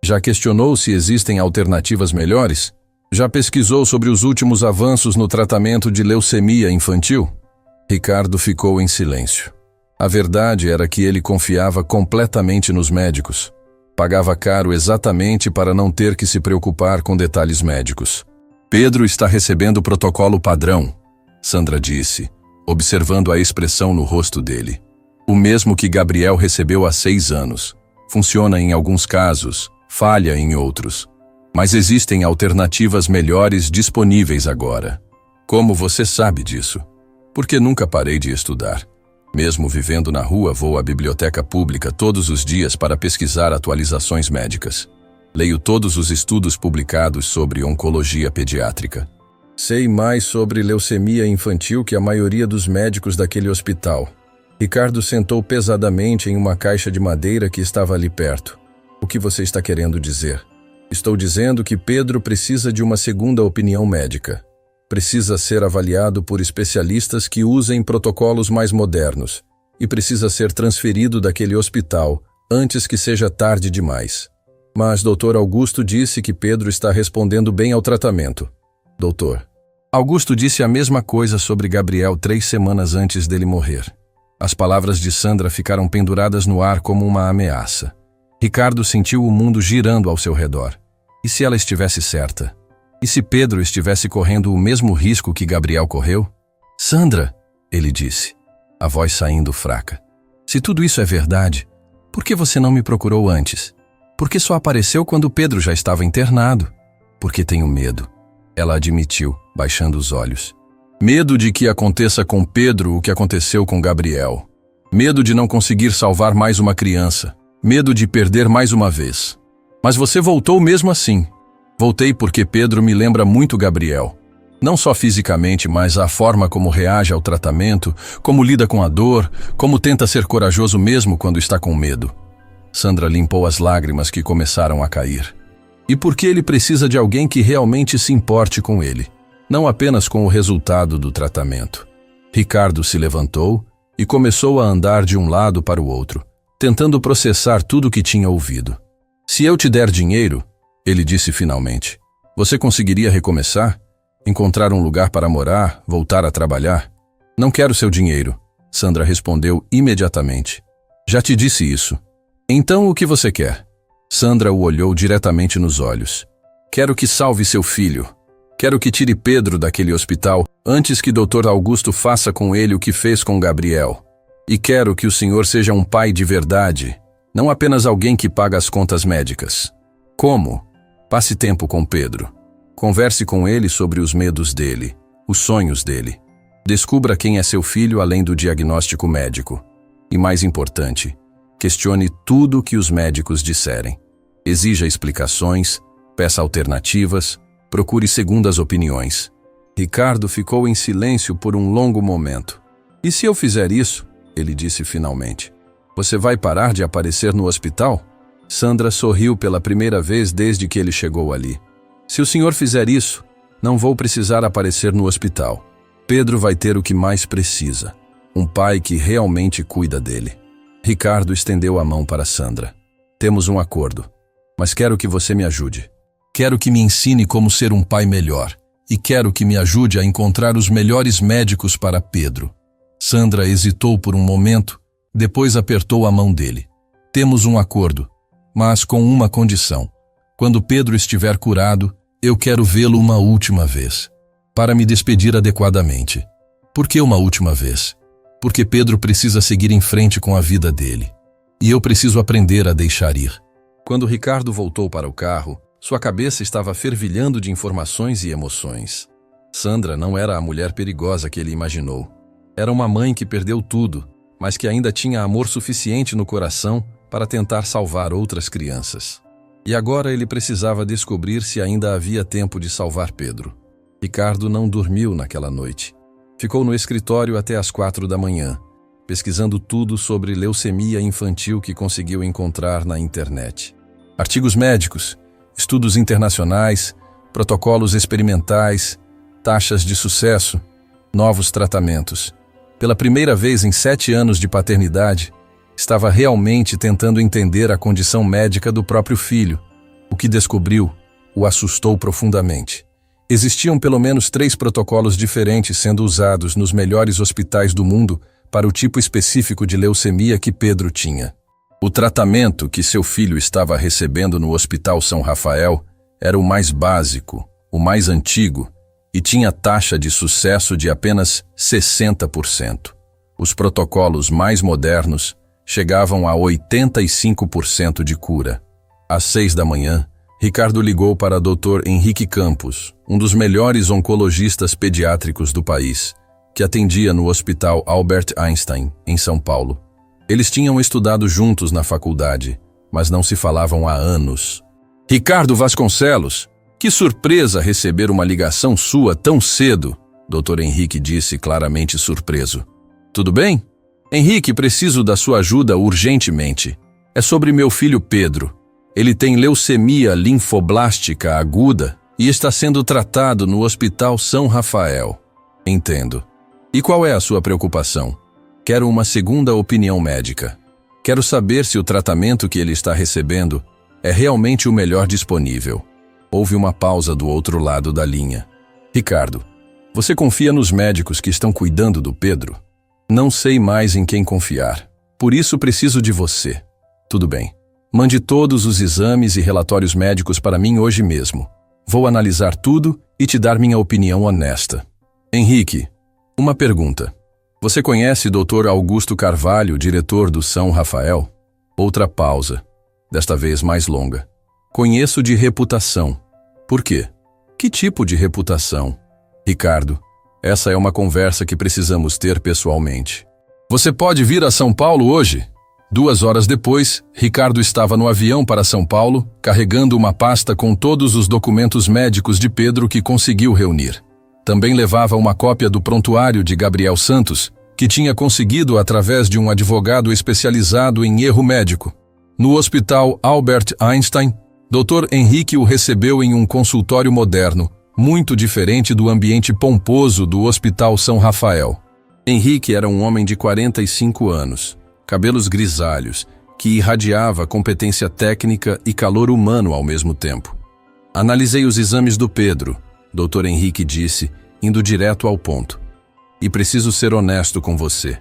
Já questionou se existem alternativas melhores? Já pesquisou sobre os últimos avanços no tratamento de leucemia infantil? Ricardo ficou em silêncio. A verdade era que ele confiava completamente nos médicos. Pagava caro exatamente para não ter que se preocupar com detalhes médicos. Pedro está recebendo o protocolo padrão, Sandra disse, observando a expressão no rosto dele. O mesmo que Gabriel recebeu há 6 anos. Funciona em alguns casos, falha em outros. Mas existem alternativas melhores disponíveis agora. Como você sabe disso? Porque nunca parei de estudar. Mesmo vivendo na rua, vou à biblioteca pública todos os dias para pesquisar atualizações médicas. Leio todos os estudos publicados sobre oncologia pediátrica. Sei mais sobre leucemia infantil que a maioria dos médicos daquele hospital. Ricardo sentou pesadamente em uma caixa de madeira que estava ali perto. O que você está querendo dizer? Estou dizendo que Pedro precisa de uma segunda opinião médica. Precisa ser avaliado por especialistas que usem protocolos mais modernos e precisa ser transferido daquele hospital antes que seja tarde demais. Mas Dr. Augusto disse que Pedro está respondendo bem ao tratamento. Doutor. Augusto disse a mesma coisa sobre Gabriel 3 semanas antes dele morrer. As palavras de Sandra ficaram penduradas no ar como uma ameaça. Ricardo sentiu o mundo girando ao seu redor. E se ela estivesse certa? E se Pedro estivesse correndo o mesmo risco que Gabriel correu? Sandra, ele disse, a voz saindo fraca. Se tudo isso é verdade, por que você não me procurou antes? Por que só apareceu quando Pedro já estava internado? Porque tenho medo, ela admitiu, baixando os olhos. Medo de que aconteça com Pedro o que aconteceu com Gabriel. Medo de não conseguir salvar mais uma criança. Medo de perder mais uma vez. Mas você voltou mesmo assim. Voltei porque Pedro me lembra muito Gabriel. Não só fisicamente, mas a forma como reage ao tratamento, como lida com a dor, como tenta ser corajoso mesmo quando está com medo. Sandra limpou as lágrimas que começaram a cair. E porque ele precisa de alguém que realmente se importe com ele, não apenas com o resultado do tratamento. Ricardo se levantou e começou a andar de um lado para o outro, tentando processar tudo o que tinha ouvido. Se eu te der dinheiro, ele disse finalmente, você conseguiria recomeçar? Encontrar um lugar para morar, voltar a trabalhar? Não quero seu dinheiro, Sandra respondeu imediatamente. Já te disse isso. Então o que você quer? Sandra o olhou diretamente nos olhos. Quero que salve seu filho. Quero que tire Pedro daquele hospital antes que Dr. Augusto faça com ele o que fez com Gabriel. E quero que o senhor seja um pai de verdade, não apenas alguém que paga as contas médicas. Como? Passe tempo com Pedro. Converse com ele sobre os medos dele, os sonhos dele. Descubra quem é seu filho além do diagnóstico médico. E mais importante, questione tudo o que os médicos disserem. Exija explicações, peça alternativas, procure segundas opiniões. Ricardo ficou em silêncio por um longo momento. E se eu fizer isso? Ele disse finalmente. Você vai parar de aparecer no hospital? Sandra sorriu pela primeira vez desde que ele chegou ali. Se o senhor fizer isso, não vou precisar aparecer no hospital. Pedro vai ter o que mais precisa. Um pai que realmente cuida dele. Ricardo estendeu a mão para Sandra. Temos um acordo, mas quero que você me ajude. Quero que me ensine como ser um pai melhor. E quero que me ajude a encontrar os melhores médicos para Pedro. Sandra hesitou por um momento, depois apertou a mão dele. Temos um acordo, mas com uma condição. Quando Pedro estiver curado, eu quero vê-lo uma última vez, para me despedir adequadamente. Por que uma última vez? Porque Pedro precisa seguir em frente com a vida dele. E eu preciso aprender a deixar ir. Quando Ricardo voltou para o carro, sua cabeça estava fervilhando de informações e emoções. Sandra não era a mulher perigosa que ele imaginou. Era uma mãe que perdeu tudo, mas que ainda tinha amor suficiente no coração para tentar salvar outras crianças. E agora ele precisava descobrir se ainda havia tempo de salvar Pedro. Ricardo não dormiu naquela noite. Ficou no escritório até às 4 da manhã, pesquisando tudo sobre leucemia infantil que conseguiu encontrar na internet. Artigos médicos, estudos internacionais, protocolos experimentais, taxas de sucesso, novos tratamentos. Pela primeira vez em 7 anos de paternidade, estava realmente tentando entender a condição médica do próprio filho. O que descobriu o assustou profundamente. Existiam pelo menos 3 protocolos diferentes sendo usados nos melhores hospitais do mundo para o tipo específico de leucemia que Pedro tinha. O tratamento que seu filho estava recebendo no Hospital São Rafael era o mais básico, o mais antigo, e tinha taxa de sucesso de apenas 60%. Os protocolos mais modernos chegavam a 85% de cura. Às 6 da manhã, Ricardo ligou para Dr. Henrique Campos, um dos melhores oncologistas pediátricos do país, que atendia no Hospital Albert Einstein, em São Paulo. Eles tinham estudado juntos na faculdade, mas não se falavam há anos. Ricardo Vasconcelos, que surpresa receber uma ligação sua tão cedo, Dr. Henrique disse claramente surpreso. Tudo bem? Henrique, preciso da sua ajuda urgentemente. É sobre meu filho Pedro. Ele tem leucemia linfoblástica aguda e está sendo tratado no Hospital São Rafael. Entendo. E qual é a sua preocupação? Quero uma segunda opinião médica. Quero saber se o tratamento que ele está recebendo É realmente o melhor disponível. Houve uma pausa do outro lado da linha. Ricardo, você confia nos médicos que estão cuidando do Pedro? Não sei mais em quem confiar. Por isso preciso de você. Tudo bem. Mande todos os exames e relatórios médicos para mim hoje mesmo. Vou analisar tudo e te dar minha opinião honesta. Henrique, uma pergunta. Você conhece Dr. Augusto Carvalho, diretor do São Rafael? Outra pausa, desta vez mais longa. Conheço de reputação. Por quê? Que tipo de reputação? Ricardo, essa é uma conversa que precisamos ter pessoalmente. Você pode vir a São Paulo hoje? 2 horas depois, Ricardo estava no avião para São Paulo, carregando uma pasta com todos os documentos médicos de Pedro que conseguiu reunir. Também levava uma cópia do prontuário de Gabriel Santos, que tinha conseguido através de um advogado especializado em erro médico. No Hospital Albert Einstein, Dr. Henrique o recebeu em um consultório moderno, muito diferente do ambiente pomposo do Hospital São Rafael. Henrique era um homem de 45 anos, cabelos grisalhos, que irradiava competência técnica e calor humano ao mesmo tempo. Analisei os exames do Pedro, Dr. Henrique disse, indo direto ao ponto. E preciso ser honesto com você.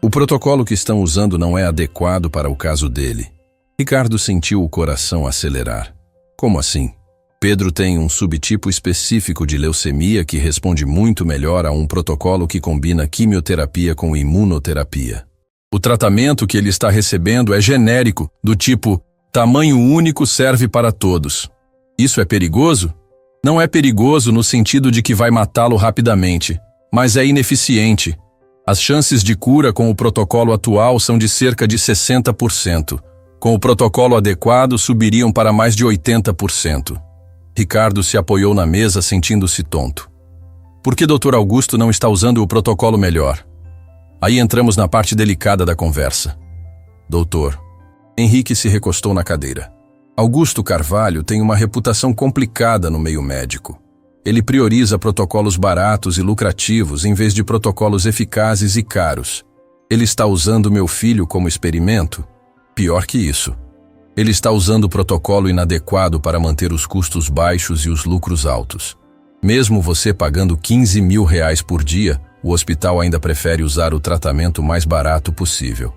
O protocolo que estão usando não é adequado para o caso dele. Ricardo sentiu o coração acelerar. Como assim? Pedro tem um subtipo específico de leucemia que responde muito melhor a um protocolo que combina quimioterapia com imunoterapia. O tratamento que ele está recebendo é genérico, do tipo tamanho único serve para todos. Isso é perigoso? Não é perigoso no sentido de que vai matá-lo rapidamente, mas é ineficiente. As chances de cura com o protocolo atual são de cerca de 60%. Com o protocolo adequado, subiriam para mais de 80%. Ricardo se apoiou na mesa, sentindo-se tonto. Por que Dr. Augusto não está usando o protocolo melhor? Aí entramos na parte delicada da conversa. Doutor, Henrique se recostou na cadeira. Augusto Carvalho tem uma reputação complicada no meio médico. Ele prioriza protocolos baratos e lucrativos em vez de protocolos eficazes e caros. Ele está usando meu filho como experimento? Pior que isso. Ele está usando o protocolo inadequado para manter os custos baixos e os lucros altos. Mesmo você pagando R$15 mil por dia, o hospital ainda prefere usar o tratamento mais barato possível.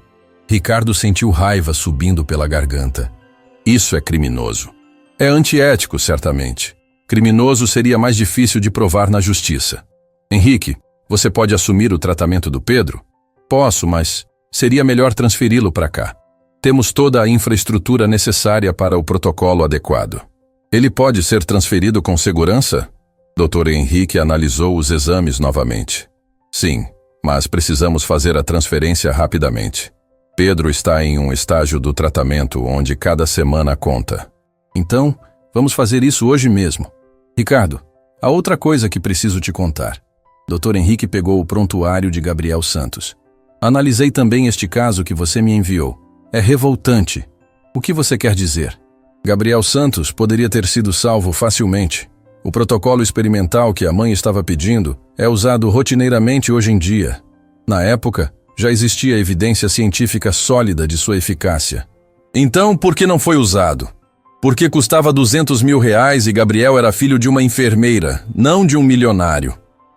Ricardo sentiu raiva subindo pela garganta. Isso é criminoso. É antiético, certamente. Criminoso seria mais difícil de provar na justiça. Henrique, você pode assumir o tratamento do Pedro? Posso, mas seria melhor transferi-lo para cá. Temos toda a infraestrutura necessária para o protocolo adequado. Ele pode ser transferido com segurança? Dr. Henrique analisou os exames novamente. Sim, mas precisamos fazer a transferência rapidamente. Pedro está em um estágio do tratamento onde cada semana conta. Então, vamos fazer isso hoje mesmo. Ricardo, há outra coisa que preciso te contar. Dr. Henrique pegou o prontuário de Gabriel Santos. Analisei também este caso que você me enviou. É revoltante. O que você quer dizer? Gabriel Santos poderia ter sido salvo facilmente. O protocolo experimental que a mãe estava pedindo é usado rotineiramente hoje em dia. Na época, já existia evidência científica sólida de sua eficácia. Então, por que não foi usado? Porque custava R$200 mil e Gabriel era filho de uma enfermeira, não de um milionário.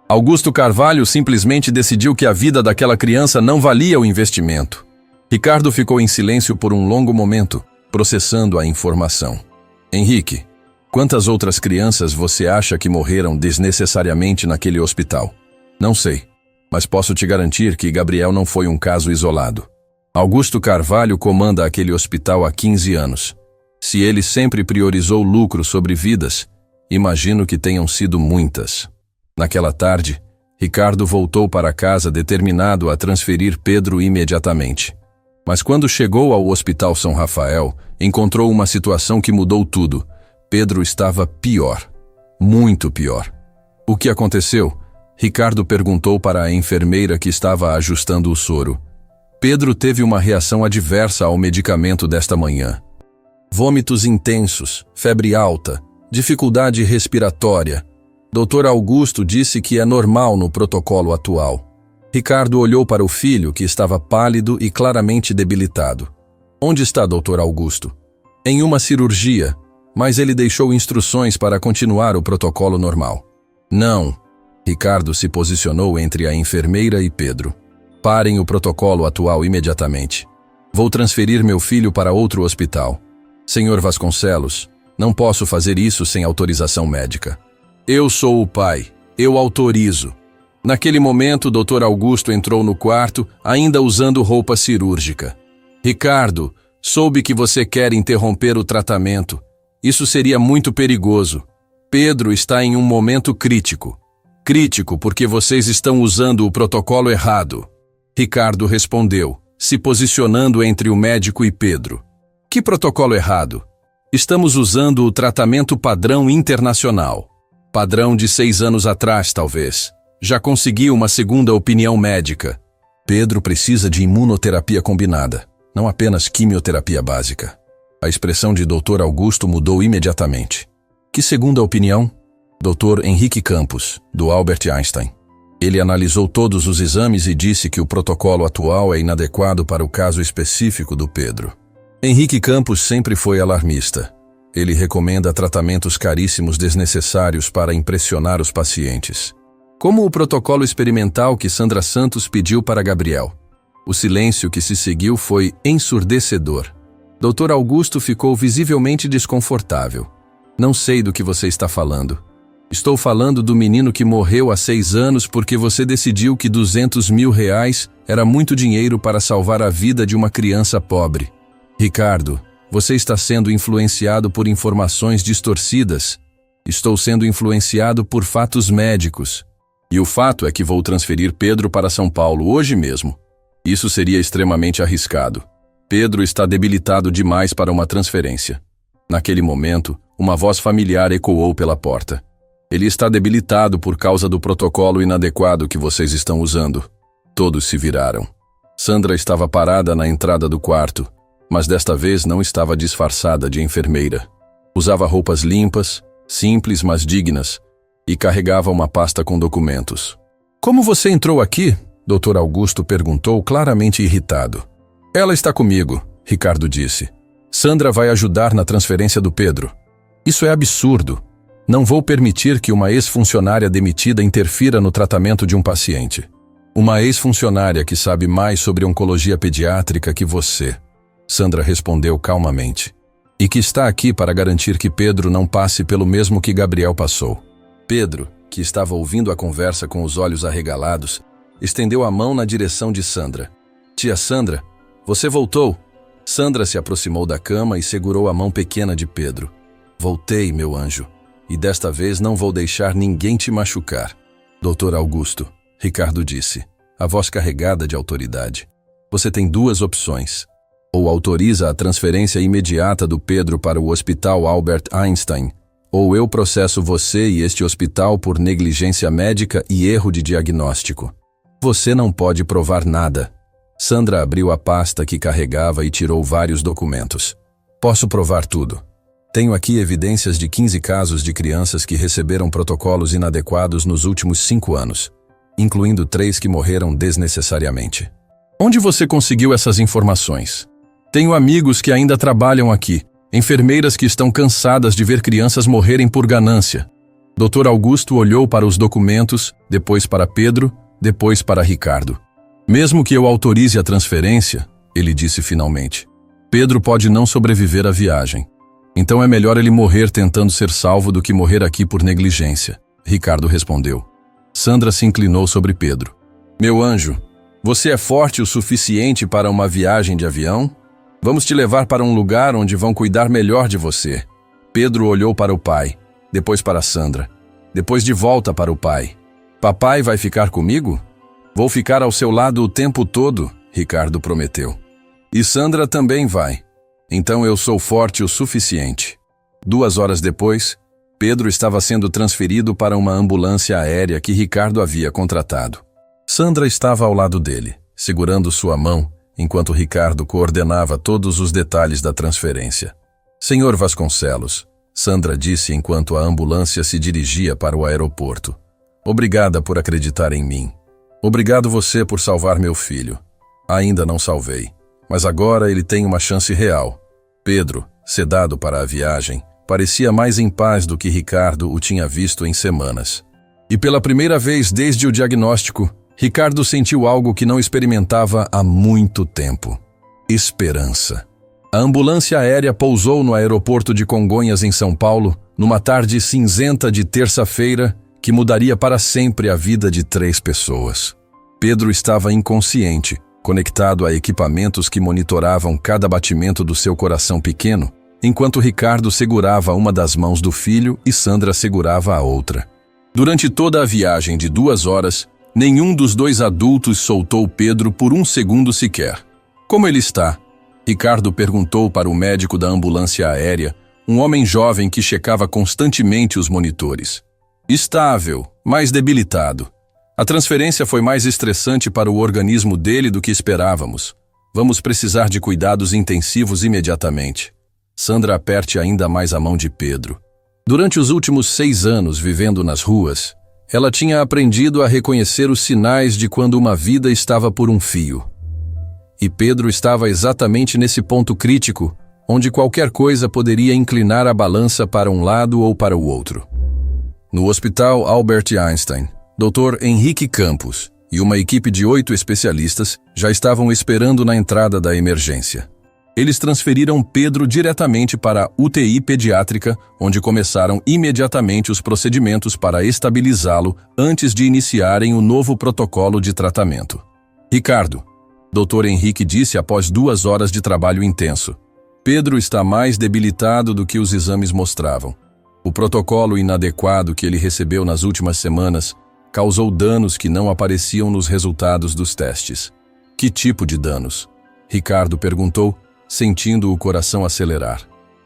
Augusto Carvalho simplesmente decidiu que a vida daquela criança não valia o investimento. Ricardo ficou em silêncio por um longo momento, processando a informação. Henrique, quantas outras crianças você acha que morreram desnecessariamente naquele hospital? Não sei, mas posso te garantir que Gabriel não foi um caso isolado. Augusto Carvalho comanda aquele hospital há 15 anos. Se ele sempre priorizou lucro sobre vidas, imagino que tenham sido muitas. Naquela tarde, Ricardo voltou para casa determinado a transferir Pedro imediatamente. Mas quando chegou ao Hospital São Rafael, encontrou uma situação que mudou tudo. Pedro estava pior. Muito pior. O que aconteceu? Ricardo perguntou para a enfermeira que estava ajustando o soro. Pedro teve uma reação adversa ao medicamento desta manhã. Vômitos intensos, febre alta, dificuldade respiratória. Dr. Augusto disse que é normal no protocolo atual. Ricardo olhou para o filho, que estava pálido e claramente debilitado. Onde está Dr. Augusto? em uma cirurgia, mas ele deixou instruções para continuar o protocolo normal. Não. Ricardo se posicionou entre a enfermeira e Pedro. Parem o protocolo atual imediatamente. Vou transferir meu filho para outro hospital. Senhor Vasconcelos, não posso fazer isso sem autorização médica. Eu sou o pai. Eu autorizo. Naquele momento, o Dr. Augusto entrou no quarto, ainda usando roupa cirúrgica. Ricardo, soube que você quer interromper o tratamento. Isso seria muito perigoso. Pedro está em um momento crítico. Crítico porque vocês estão usando o protocolo errado. Ricardo respondeu, se posicionando entre o médico e Pedro. Que protocolo errado? Estamos usando o tratamento padrão internacional. Padrão de 6 anos atrás, talvez. Já consegui uma segunda opinião médica. Pedro precisa de imunoterapia combinada, não apenas quimioterapia básica. A expressão de Dr. Augusto mudou imediatamente. Que segunda opinião? Dr. Henrique Campos, do Albert Einstein. Ele analisou todos os exames e disse que o protocolo atual é inadequado para o caso específico do Pedro. Henrique Campos sempre foi alarmista. Ele recomenda tratamentos caríssimos desnecessários para impressionar os pacientes. Como o protocolo experimental que Sandra Santos pediu para Gabriel. O silêncio que se seguiu foi ensurdecedor. Dr. Augusto ficou visivelmente desconfortável. Não sei do que você está falando. Estou falando do menino que morreu há 6 anos porque você decidiu que R$200 mil era muito dinheiro para salvar a vida de uma criança pobre. Ricardo, você está sendo influenciado por informações distorcidas. Estou sendo influenciado por fatos médicos. E o fato é que vou transferir Pedro para São Paulo hoje mesmo. Isso seria extremamente arriscado. Pedro está debilitado demais para uma transferência. Naquele momento, uma voz familiar ecoou pela porta. Ele está debilitado por causa do protocolo inadequado que vocês estão usando. Todos se viraram. Sandra estava parada na entrada do quarto, mas desta vez não estava disfarçada de enfermeira. Usava roupas limpas, simples mas dignas, e carregava uma pasta com documentos. Como você entrou aqui? Dr. Augusto perguntou, claramente irritado. Ela está comigo, Ricardo disse. Sandra vai ajudar na transferência do Pedro. Isso é absurdo. Não vou permitir que uma ex-funcionária demitida interfira no tratamento de um paciente. Uma ex-funcionária que sabe mais sobre oncologia pediátrica que você. Sandra respondeu calmamente. E que está aqui para garantir que Pedro não passe pelo mesmo que Gabriel passou. Pedro, que estava ouvindo a conversa com os olhos arregalados, estendeu a mão na direção de Sandra. Tia Sandra, você voltou? Sandra se aproximou da cama e segurou a mão pequena de Pedro. Voltei, meu anjo. E desta vez não vou deixar ninguém te machucar. Dr. Augusto, Ricardo disse, a voz carregada de autoridade. Você tem 2 opções. Ou autoriza a transferência imediata do Pedro para o Hospital Albert Einstein, ou eu processo você e este hospital por negligência médica e erro de diagnóstico. Você não pode provar nada. Sandra abriu a pasta que carregava e tirou vários documentos. Posso provar tudo. Tenho aqui evidências de 15 casos de crianças que receberam protocolos inadequados nos últimos 5 anos, incluindo 3 que morreram desnecessariamente. Onde você conseguiu essas informações? Tenho amigos que ainda trabalham aqui, enfermeiras que estão cansadas de ver crianças morrerem por ganância. Dr. Augusto olhou para os documentos, depois para Pedro, depois para Ricardo. Mesmo que eu autorize a transferência, ele disse finalmente, Pedro pode não sobreviver à viagem. Então é melhor ele morrer tentando ser salvo do que morrer aqui por negligência, Ricardo respondeu. Sandra se inclinou sobre Pedro. Meu anjo, você é forte o suficiente para uma viagem de avião? Vamos te levar para um lugar onde vão cuidar melhor de você. Pedro olhou para o pai, depois para Sandra, depois de volta para o pai. Papai vai ficar comigo? Vou ficar ao seu lado o tempo todo, Ricardo prometeu. E Sandra também vai. Então eu sou forte o suficiente. 2 horas depois, Pedro estava sendo transferido para uma ambulância aérea que Ricardo havia contratado. Sandra estava ao lado dele, segurando sua mão, enquanto Ricardo coordenava todos os detalhes da transferência. Senhor Vasconcelos, Sandra disse enquanto a ambulância se dirigia para o aeroporto. Obrigada por acreditar em mim. Obrigado você por salvar meu filho. Ainda não salvei. Mas agora ele tem uma chance real. Pedro, sedado para a viagem, parecia mais em paz do que Ricardo o tinha visto em semanas. E pela primeira vez desde o diagnóstico, Ricardo sentiu algo que não experimentava há muito tempo: esperança. A ambulância aérea pousou no aeroporto de Congonhas, em São Paulo, numa tarde cinzenta de terça-feira que mudaria para sempre a vida de 3 pessoas. Pedro estava inconsciente, conectado a equipamentos que monitoravam cada batimento do seu coração pequeno, enquanto Ricardo segurava uma das mãos do filho e Sandra segurava a outra. Durante toda a viagem de 2 horas, nenhum dos 2 adultos soltou Pedro por um segundo sequer. Como ele está? Ricardo perguntou para o médico da ambulância aérea, um homem jovem que checava constantemente os monitores. Estável, mas debilitado. A transferência foi mais estressante para o organismo dele do que esperávamos. Vamos precisar de cuidados intensivos imediatamente. Sandra, aperte ainda mais a mão de Pedro. Durante os últimos 6 anos vivendo nas ruas, ela tinha aprendido a reconhecer os sinais de quando uma vida estava por um fio. E Pedro estava exatamente nesse ponto crítico, onde qualquer coisa poderia inclinar a balança para um lado ou para o outro. No Hospital Albert Einstein, Dr. Henrique Campos e uma equipe de 8 especialistas já estavam esperando na entrada da emergência. Eles transferiram Pedro diretamente para a UTI pediátrica, onde começaram imediatamente os procedimentos para estabilizá-lo antes de iniciarem o novo protocolo de tratamento. Ricardo, Dr. Henrique disse após 2 horas de trabalho intenso. Pedro está mais debilitado do que os exames mostravam. O protocolo inadequado que ele recebeu nas últimas semanas causou danos que não apareciam nos resultados dos testes. Que tipo de danos? Ricardo perguntou, sentindo o coração acelerar.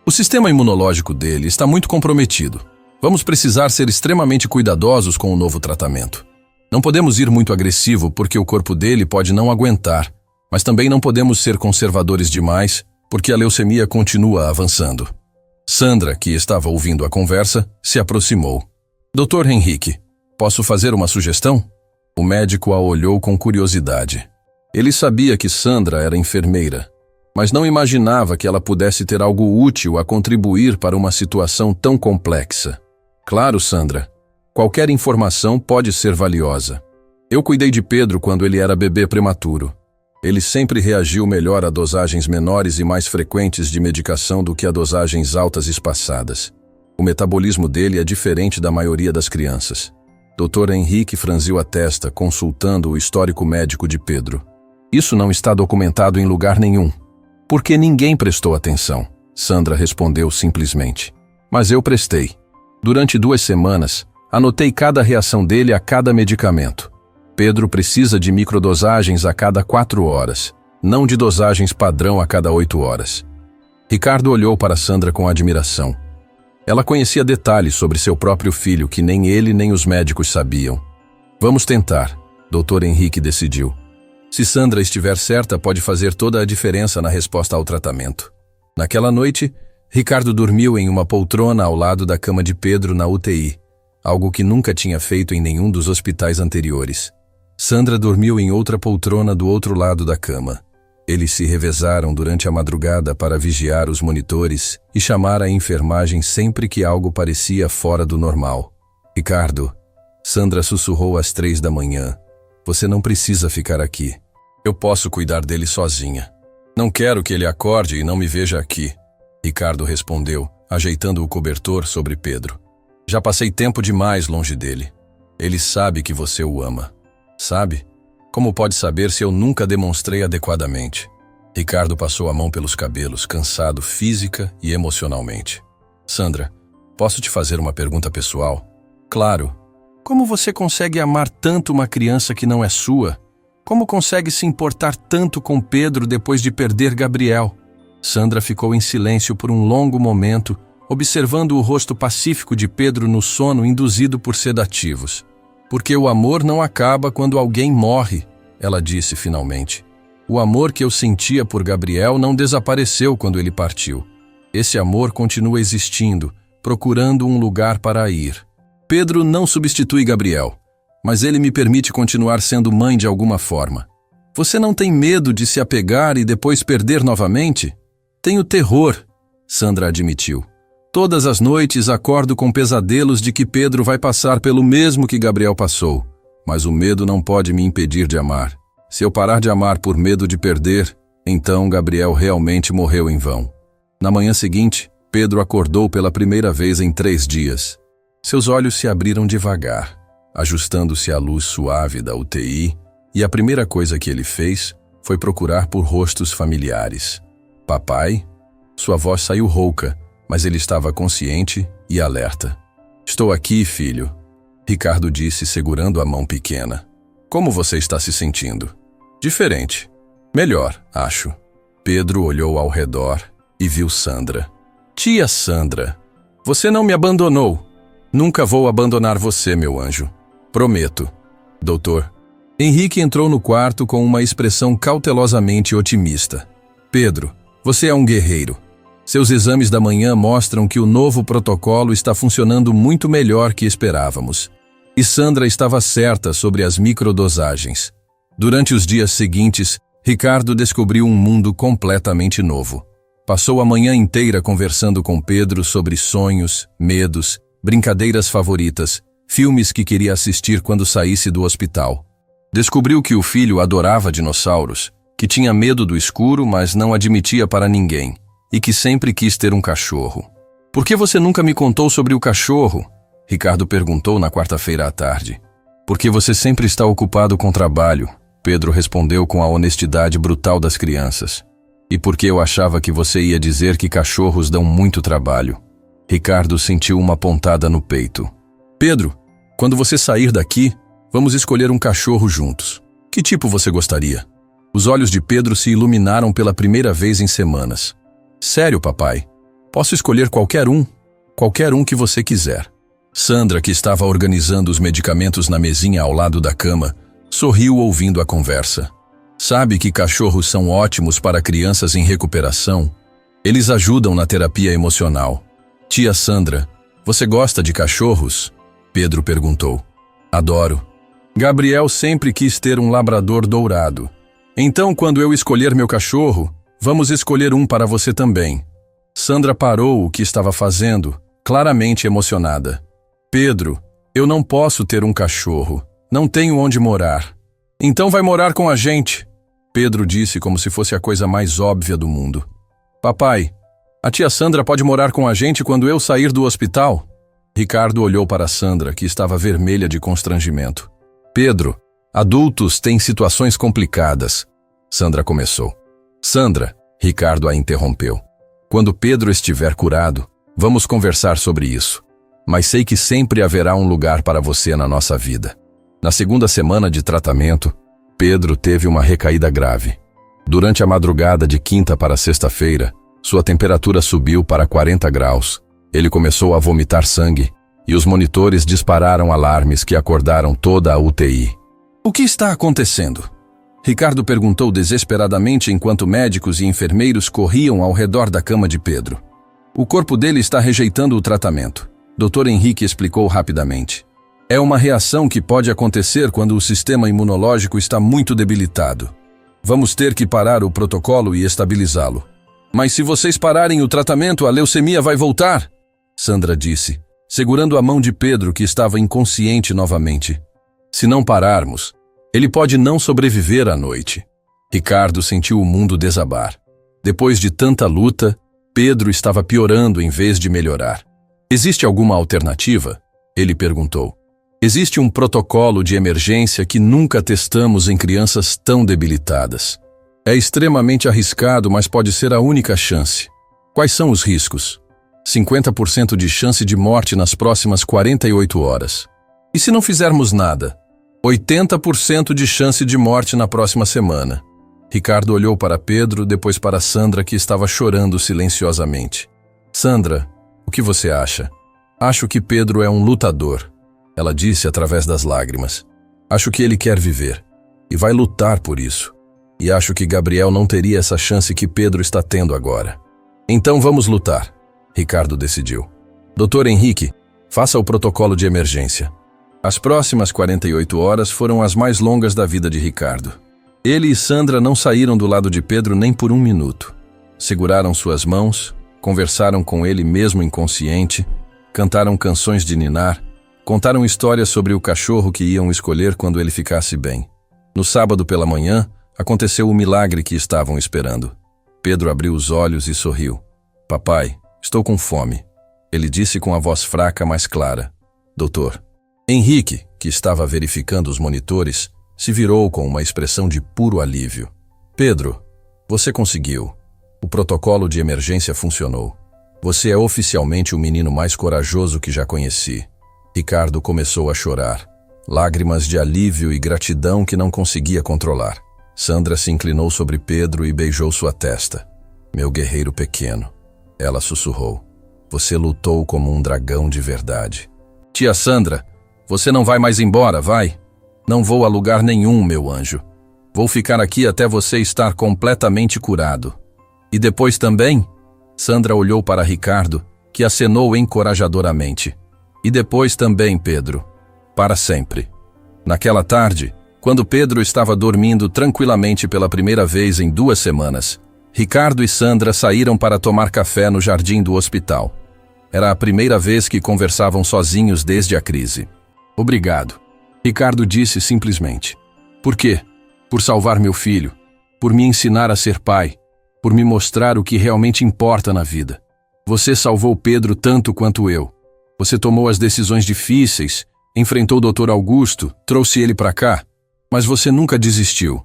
O sistema imunológico dele está muito comprometido. Vamos precisar ser extremamente cuidadosos com o novo tratamento. Não podemos ir muito agressivo porque o corpo dele pode não aguentar, mas também não podemos ser conservadores demais porque a leucemia continua avançando. Sandra, que estava ouvindo a conversa, se aproximou. Dr. Henrique, posso fazer uma sugestão? O médico a olhou com curiosidade. Ele sabia que Sandra era enfermeira, mas não imaginava que ela pudesse ter algo útil a contribuir para uma situação tão complexa. Claro, Sandra. Qualquer informação pode ser valiosa. Eu cuidei de Pedro quando ele era bebê prematuro. Ele sempre reagiu melhor a dosagens menores e mais frequentes de medicação do que a dosagens altas e espaçadas. O metabolismo dele é diferente da maioria das crianças. Dr. Henrique franziu a testa, consultando o histórico médico de Pedro. Isso não está documentado em lugar nenhum. Porque ninguém prestou atenção, Sandra respondeu simplesmente. Mas eu prestei. Durante 2 semanas, anotei cada reação dele a cada medicamento. Pedro precisa de microdosagens a cada 4 horas, não de dosagens padrão a cada 8 horas. Ricardo olhou para Sandra com admiração. Ela conhecia detalhes sobre seu próprio filho que nem ele nem os médicos sabiam. Vamos tentar, Dr. Henrique decidiu. Se Sandra estiver certa, pode fazer toda a diferença na resposta ao tratamento. Naquela noite, Ricardo dormiu em uma poltrona ao lado da cama de Pedro na UTI, algo que nunca tinha feito em nenhum dos hospitais anteriores. Sandra dormiu em outra poltrona do outro lado da cama. Eles se revezaram durante a madrugada para vigiar os monitores e chamar a enfermagem sempre que algo parecia fora do normal. Ricardo, Sandra sussurrou às 3 da manhã. Você não precisa ficar aqui. Eu posso cuidar dele sozinha. Não quero que ele acorde e não me veja aqui. Ricardo respondeu, ajeitando o cobertor sobre Pedro. Já passei tempo demais longe dele. Ele sabe que você o ama. Sabe? Como pode saber se eu nunca demonstrei adequadamente? Ricardo passou a mão pelos cabelos, cansado física e emocionalmente. Sandra, posso te fazer uma pergunta pessoal? Claro. Como você consegue amar tanto uma criança que não é sua? Como consegue se importar tanto com Pedro depois de perder Gabriel? Sandra ficou em silêncio por um longo momento, observando o rosto pacífico de Pedro no sono induzido por sedativos. Porque o amor não acaba quando alguém morre, ela disse finalmente. O amor que eu sentia por Gabriel não desapareceu quando ele partiu. Esse amor continua existindo, procurando um lugar para ir. Pedro não substitui Gabriel, mas ele me permite continuar sendo mãe de alguma forma. Você não tem medo de se apegar e depois perder novamente? Tenho terror. Sandra admitiu. Todas as noites acordo com pesadelos de que Pedro vai passar pelo mesmo que Gabriel passou. Mas o medo não pode me impedir de amar. Se eu parar de amar por medo de perder, então Gabriel realmente morreu em vão. Na manhã seguinte, Pedro acordou pela primeira vez em 3 dias. Seus olhos se abriram devagar, ajustando-se à luz suave da UTI, e a primeira coisa que ele fez foi procurar por rostos familiares. Papai? Sua voz saiu rouca, mas ele estava consciente e alerta. Estou aqui, filho, Ricardo disse segurando a mão pequena. Como você está se sentindo? Diferente. Melhor, acho. Pedro olhou ao redor e viu Sandra. Tia Sandra, você não me abandonou. Nunca vou abandonar você, meu anjo. Prometo. Doutor. Henrique entrou no quarto com uma expressão cautelosamente otimista. Pedro, você é um guerreiro. Seus exames da manhã mostram que o novo protocolo está funcionando muito melhor que esperávamos. E Sandra estava certa sobre as microdosagens. Durante os dias seguintes, Ricardo descobriu um mundo completamente novo. Passou a manhã inteira conversando com Pedro sobre sonhos, medos, brincadeiras favoritas, filmes que queria assistir quando saísse do hospital. Descobriu que o filho adorava dinossauros, que tinha medo do escuro, mas não admitia para ninguém, e que sempre quis ter um cachorro. Por que você nunca me contou sobre o cachorro? Ricardo perguntou na quarta-feira à tarde. Porque você sempre está ocupado com trabalho, Pedro respondeu com a honestidade brutal das crianças. E porque eu achava que você ia dizer que cachorros dão muito trabalho. Ricardo sentiu uma pontada no peito. Pedro, quando você sair daqui, vamos escolher um cachorro juntos. Que tipo você gostaria? Os olhos de Pedro se iluminaram pela primeira vez em semanas. Sério, papai? Posso escolher qualquer um que você quiser. Sandra, que estava organizando os medicamentos na mesinha ao lado da cama, sorriu ouvindo a conversa. Sabe que cachorros são ótimos para crianças em recuperação? Eles ajudam na terapia emocional. Tia Sandra, você gosta de cachorros? Pedro perguntou. Adoro. Gabriel sempre quis ter um labrador dourado. Então, quando eu escolher meu cachorro, vamos escolher um para você também. Sandra parou o que estava fazendo, claramente emocionada. Pedro, eu não posso ter um cachorro. Não tenho onde morar. Então vai morar com a gente, Pedro disse como se fosse a coisa mais óbvia do mundo. Papai, a tia Sandra pode morar com a gente quando eu sair do hospital? Ricardo olhou para Sandra, que estava vermelha de constrangimento. Pedro, adultos têm situações complicadas. Sandra começou. Sandra, Ricardo a interrompeu. Quando Pedro estiver curado, vamos conversar sobre isso. Mas sei que sempre haverá um lugar para você na nossa vida. Na segunda semana de tratamento, Pedro teve uma recaída grave. Durante a madrugada de quinta para sexta-feira, sua temperatura subiu para 40 graus. Ele começou a vomitar sangue e os monitores dispararam alarmes que acordaram toda a UTI. O que está acontecendo? Ricardo perguntou desesperadamente enquanto médicos e enfermeiros corriam ao redor da cama de Pedro. O corpo dele está rejeitando o tratamento. Dr. Henrique explicou rapidamente. É uma reação que pode acontecer quando o sistema imunológico está muito debilitado. Vamos ter que parar o protocolo e estabilizá-lo. Mas se vocês pararem o tratamento, a leucemia vai voltar, Sandra disse, segurando a mão de Pedro, que estava inconsciente novamente. Se não pararmos, ele pode não sobreviver à noite. Ricardo sentiu o mundo desabar. Depois de tanta luta, Pedro estava piorando em vez de melhorar. Existe alguma alternativa? Ele perguntou. Existe um protocolo de emergência que nunca testamos em crianças tão debilitadas. É extremamente arriscado, mas pode ser a única chance. Quais são os riscos? 50% de chance de morte nas próximas 48 horas. E se não fizermos nada? 80% de chance de morte na próxima semana. Ricardo olhou para Pedro, depois para Sandra, que estava chorando silenciosamente. Sandra, o que você acha? Acho que Pedro é um lutador, ela disse através das lágrimas. Acho que ele quer viver e vai lutar por isso. E acho que Gabriel não teria essa chance que Pedro está tendo agora. Então vamos lutar, Ricardo decidiu. Dr. Henrique, faça o protocolo de emergência. As próximas 48 horas foram as mais longas da vida de Ricardo. Ele e Sandra não saíram do lado de Pedro nem por um minuto. Seguraram suas mãos, Conversaram com ele mesmo inconsciente, cantaram canções de ninar, contaram histórias sobre o cachorro que iam escolher quando ele ficasse bem. No sábado pela manhã, aconteceu o milagre que estavam esperando. Pedro abriu os olhos e sorriu. Papai, estou com fome. Ele disse com a voz fraca, mas clara. Doutor. Henrique, que estava verificando os monitores, se virou com uma expressão de puro alívio. Pedro, você conseguiu. O protocolo de emergência funcionou. Você é oficialmente o menino mais corajoso que já conheci. Ricardo começou a chorar. Lágrimas de alívio e gratidão que não conseguia controlar. Sandra se inclinou sobre Pedro e beijou sua testa. Meu guerreiro pequeno. Ela sussurrou. Você lutou como um dragão de verdade. Tia Sandra, você não vai mais embora, vai? Não vou a lugar nenhum, meu anjo. Vou ficar aqui até você estar completamente curado. E depois também? Sandra olhou para Ricardo, que acenou encorajadoramente. E depois também, Pedro. Para sempre. Naquela tarde, quando Pedro estava dormindo tranquilamente pela primeira vez em 2 semanas, Ricardo e Sandra saíram para tomar café no jardim do hospital. Era a primeira vez que conversavam sozinhos desde a crise. Obrigado. Ricardo disse simplesmente. Por quê? Por salvar meu filho. Por me ensinar a ser pai. Por me mostrar o que realmente importa na vida. Você salvou Pedro tanto quanto eu. Você tomou as decisões difíceis, enfrentou o Dr. Augusto, trouxe ele para cá. Mas você nunca desistiu.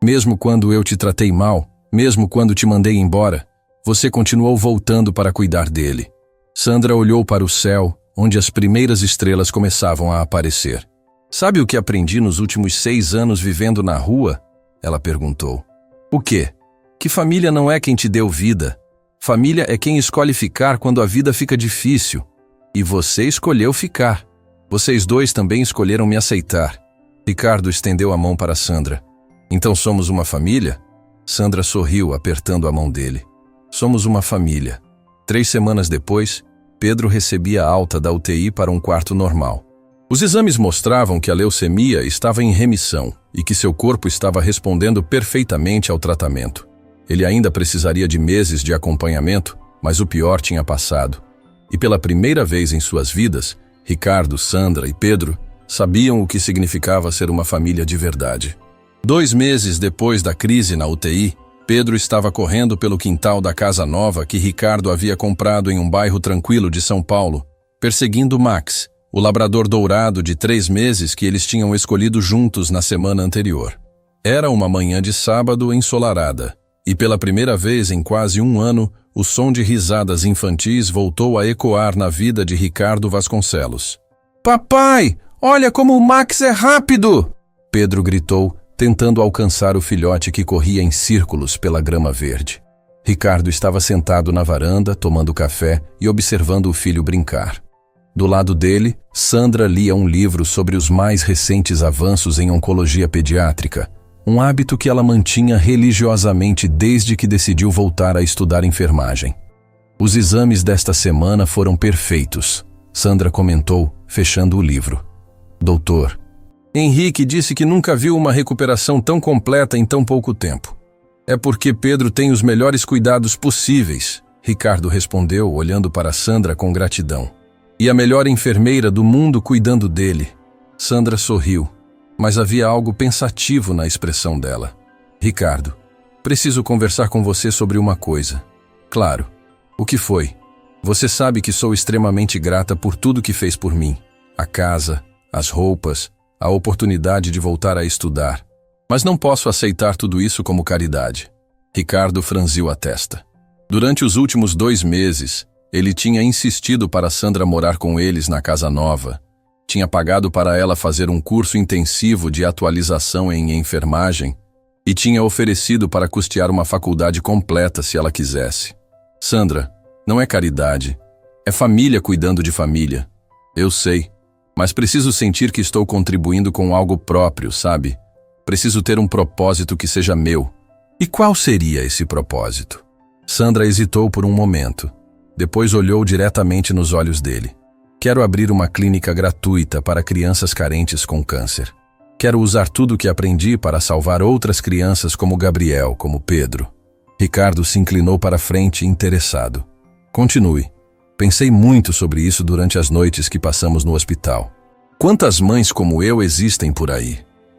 Mesmo quando eu te tratei mal, mesmo quando te mandei embora, você continuou voltando para cuidar dele. Sandra olhou para o céu, onde as primeiras estrelas começavam a aparecer. Sabe o que aprendi nos últimos 6 anos vivendo na rua? Ela perguntou. O quê? Que família não é quem te deu vida. Família é quem escolhe ficar quando a vida fica difícil. E você escolheu ficar. Vocês dois também escolheram me aceitar. Ricardo estendeu a mão para Sandra. Então somos uma família? Sandra sorriu, apertando a mão dele. Somos uma família. 3 semanas depois, Pedro recebia alta da UTI para um quarto normal. Os exames mostravam que a leucemia estava em remissão e que seu corpo estava respondendo perfeitamente ao tratamento. Ele ainda precisaria de meses de acompanhamento, mas o pior tinha passado. E pela primeira vez em suas vidas, Ricardo, Sandra e Pedro sabiam o que significava ser uma família de verdade. 2 meses depois da crise na UTI, Pedro estava correndo pelo quintal da casa nova que Ricardo havia comprado em um bairro tranquilo de São Paulo, perseguindo Max, o labrador dourado de 3 meses que eles tinham escolhido juntos na semana anterior. Era uma manhã de sábado ensolarada, e pela primeira vez em quase 1 ano, o som de risadas infantis voltou a ecoar na vida de Ricardo Vasconcelos. Papai, olha como o Max é rápido! Pedro gritou, tentando alcançar o filhote que corria em círculos pela grama verde. Ricardo estava sentado na varanda, tomando café e observando o filho brincar. Do lado dele, Sandra lia um livro sobre os mais recentes avanços em oncologia pediátrica, um hábito que ela mantinha religiosamente desde que decidiu voltar a estudar enfermagem. Os exames desta semana foram perfeitos, Sandra comentou, fechando o livro. Doutor, Henrique disse que nunca viu uma recuperação tão completa em tão pouco tempo. É porque Pedro tem os melhores cuidados possíveis, Ricardo respondeu, olhando para Sandra com gratidão. E a melhor enfermeira do mundo cuidando dele. Sandra sorriu, mas havia algo pensativo na expressão dela. Ricardo, preciso conversar com você sobre uma coisa. Claro. O que foi? Você sabe que sou extremamente grata por tudo que fez por mim. A casa, as roupas, a oportunidade de voltar a estudar. Mas não posso aceitar tudo isso como caridade. Ricardo franziu a testa. Durante os últimos 2 meses, ele tinha insistido para Sandra morar com eles na casa nova. Tinha pagado para ela fazer um curso intensivo de atualização em enfermagem e tinha oferecido para custear uma faculdade completa se ela quisesse. Sandra, não é caridade. É família cuidando de família. Eu sei, mas preciso sentir que estou contribuindo com algo próprio, sabe? Preciso ter um propósito que seja meu. E qual seria esse propósito? Sandra hesitou por um momento. Depois olhou diretamente nos olhos dele. Quero abrir uma clínica gratuita para crianças carentes com câncer. Quero usar tudo o que aprendi para salvar outras crianças como Gabriel, como Pedro. Ricardo se inclinou para frente interessado. Continue. Pensei muito sobre isso durante as noites que passamos no hospital. Quantas mães como eu existem por aí?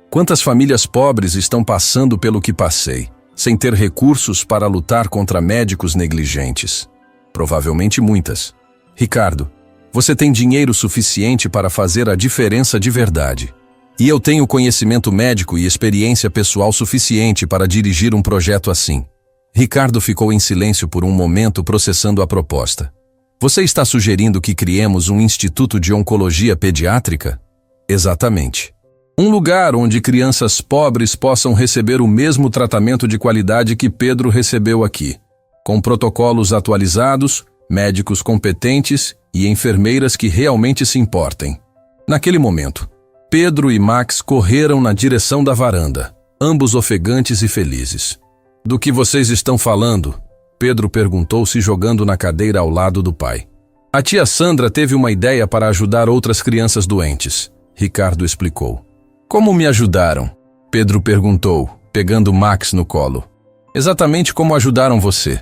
Quantas famílias pobres estão passando pelo que passei, sem ter recursos para lutar contra médicos negligentes? Provavelmente muitas. Ricardo, você tem dinheiro suficiente para fazer a diferença de verdade. E eu tenho conhecimento médico e experiência pessoal suficiente para dirigir um projeto assim. Ricardo ficou em silêncio por um momento processando a proposta. Você está sugerindo que criemos um instituto de oncologia pediátrica? Exatamente. Um lugar onde crianças pobres possam receber o mesmo tratamento de qualidade que Pedro recebeu aqui, com protocolos atualizados, médicos competentes e enfermeiras que realmente se importem. Naquele momento, Pedro e Max correram na direção da varanda, ambos ofegantes e felizes. Do que vocês estão falando? Pedro perguntou, se jogando na cadeira ao lado do pai. A tia Sandra teve uma ideia para ajudar outras crianças doentes, Ricardo explicou. Como me ajudaram? Pedro perguntou, pegando Max no colo. Exatamente como ajudaram você.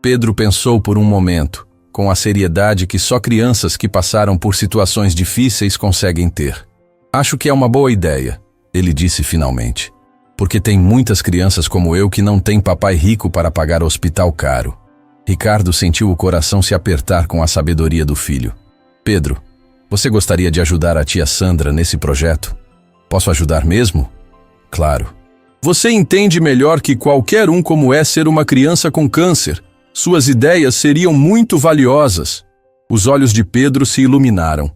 Pedro pensou por um momento, com a seriedade que só crianças que passaram por situações difíceis conseguem ter. Acho que é uma boa ideia, ele disse finalmente. Porque tem muitas crianças como eu que não têm papai rico para pagar hospital caro. Ricardo sentiu o coração se apertar com a sabedoria do filho. Pedro, você gostaria de ajudar a tia Sandra nesse projeto? Posso ajudar mesmo? Claro. Você entende melhor que qualquer um como é ser uma criança com câncer. Suas ideias seriam muito valiosas. Os olhos de Pedro se iluminaram.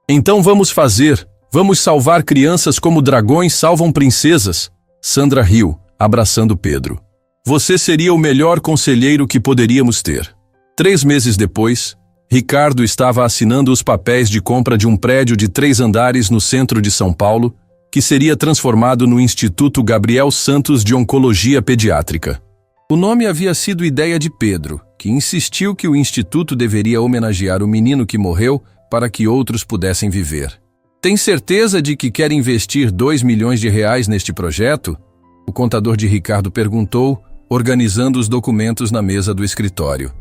Então vamos fazer. Vamos salvar crianças como dragões salvam princesas. Sandra riu, abraçando Pedro. Você seria o melhor conselheiro que poderíamos ter. 3 meses depois, Ricardo estava assinando os papéis de compra de um prédio de 3 andares no centro de São Paulo, que seria transformado no Instituto Gabriel Santos de Oncologia Pediátrica. O nome havia sido ideia de Pedro, que insistiu que o instituto deveria homenagear o menino que morreu para que outros pudessem viver. Tem certeza de que quer investir R$2 milhões neste projeto? O contador de Ricardo perguntou, organizando os documentos na mesa do escritório.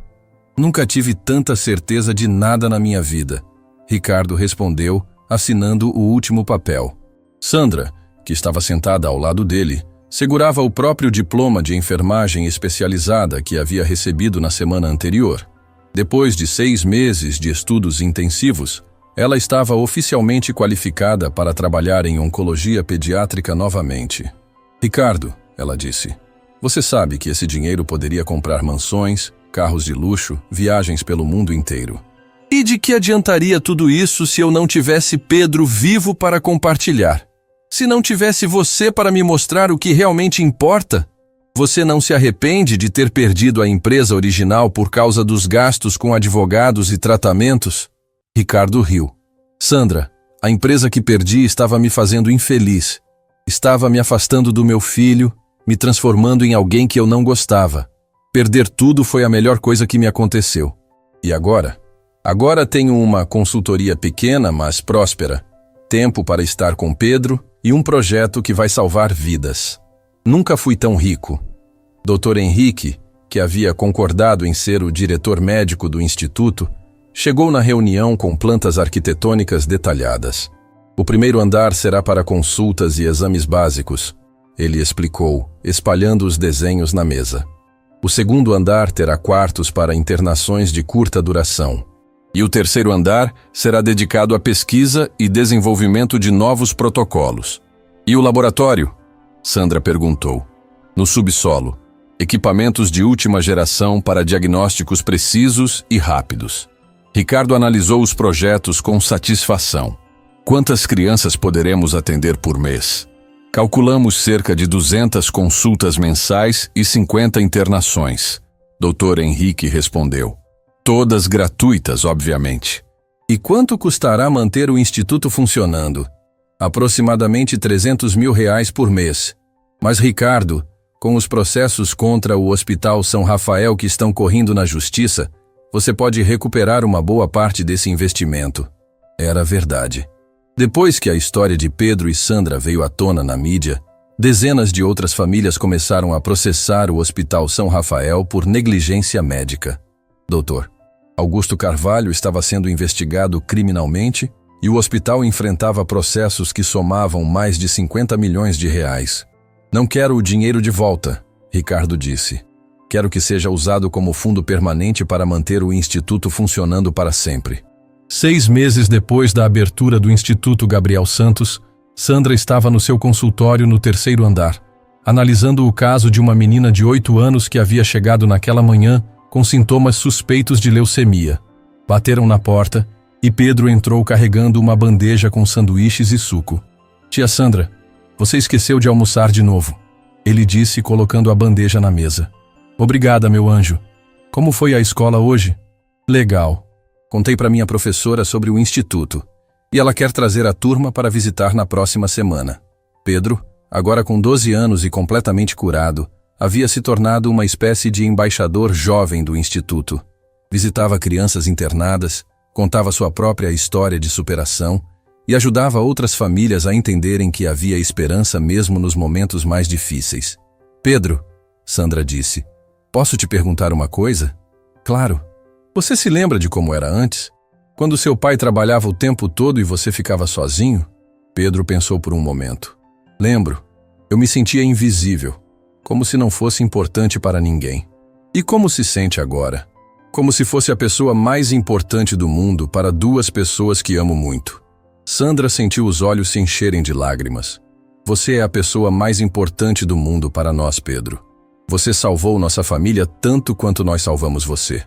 Nunca tive tanta certeza de nada na minha vida, Ricardo respondeu, assinando o último papel. Sandra, que estava sentada ao lado dele, segurava o próprio diploma de enfermagem especializada que havia recebido na semana anterior. Depois de 6 meses de estudos intensivos, ela estava oficialmente qualificada para trabalhar em oncologia pediátrica novamente. Ricardo, ela disse, você sabe que esse dinheiro poderia comprar mansões, carros de luxo, viagens pelo mundo inteiro. E de que adiantaria tudo isso se eu não tivesse Pedro vivo para compartilhar? Se não tivesse você para me mostrar o que realmente importa? Você não se arrepende de ter perdido a empresa original por causa dos gastos com advogados e tratamentos? Ricardo riu. Sandra, a empresa que perdi estava me fazendo infeliz. Estava me afastando do meu filho, me transformando em alguém que eu não gostava. Perder tudo foi a melhor coisa que me aconteceu. E agora? Agora tenho uma consultoria pequena, mas próspera. Tempo para estar com Pedro e um projeto que vai salvar vidas. Nunca fui tão rico. Dr. Henrique, que havia concordado em ser o diretor médico do instituto, chegou na reunião com plantas arquitetônicas detalhadas. O primeiro andar será para consultas e exames básicos, ele explicou, espalhando os desenhos na mesa. O segundo andar terá quartos para internações de curta duração. E o terceiro andar será dedicado à pesquisa e desenvolvimento de novos protocolos. E o laboratório? Sandra perguntou. No subsolo, equipamentos de última geração para diagnósticos precisos e rápidos. Ricardo analisou os projetos com satisfação. Quantas crianças poderemos atender por mês? Calculamos cerca de 200 consultas mensais e 50 internações. Dr. Henrique respondeu. Todas gratuitas, obviamente. E quanto custará manter o instituto funcionando? Aproximadamente R$300 mil por mês. Mas, Ricardo, com os processos contra o Hospital São Rafael que estão correndo na justiça, você pode recuperar uma boa parte desse investimento. Era verdade. Depois que a história de Pedro e Sandra veio à tona na mídia, dezenas de outras famílias começaram a processar o Hospital São Rafael por negligência médica. Doutor, Augusto Carvalho estava sendo investigado criminalmente e o hospital enfrentava processos que somavam mais de 50 milhões de reais. Não quero o dinheiro de volta, Ricardo disse. Quero que seja usado como fundo permanente para manter o Instituto funcionando para sempre. 6 meses depois da abertura do Instituto Gabriel Santos, Sandra estava no seu consultório no 3º andar, analisando o caso de uma menina de 8 anos que havia chegado naquela manhã com sintomas suspeitos de leucemia. Bateram na porta e Pedro entrou carregando uma bandeja com sanduíches e suco. Tia Sandra, você esqueceu de almoçar de novo, ele disse colocando a bandeja na mesa. Obrigada, meu anjo. Como foi a escola hoje? Legal. Contei para minha professora sobre o instituto e ela quer trazer a turma para visitar na próxima semana. Pedro, agora com 12 anos e completamente curado, havia se tornado uma espécie de embaixador jovem do instituto. Visitava crianças internadas, contava sua própria história de superação e ajudava outras famílias a entenderem que havia esperança mesmo nos momentos mais difíceis. Pedro, Sandra disse, posso te perguntar uma coisa? Claro. Você se lembra de como era antes? Quando seu pai trabalhava o tempo todo e você ficava sozinho? Pedro pensou por um momento. Lembro. Eu me sentia invisível, como se não fosse importante para ninguém. E como se sente agora? Como se fosse a pessoa mais importante do mundo para 2 pessoas que amo muito. Sandra sentiu os olhos se encherem de lágrimas. Você é a pessoa mais importante do mundo para nós, Pedro. Você salvou nossa família tanto quanto nós salvamos você.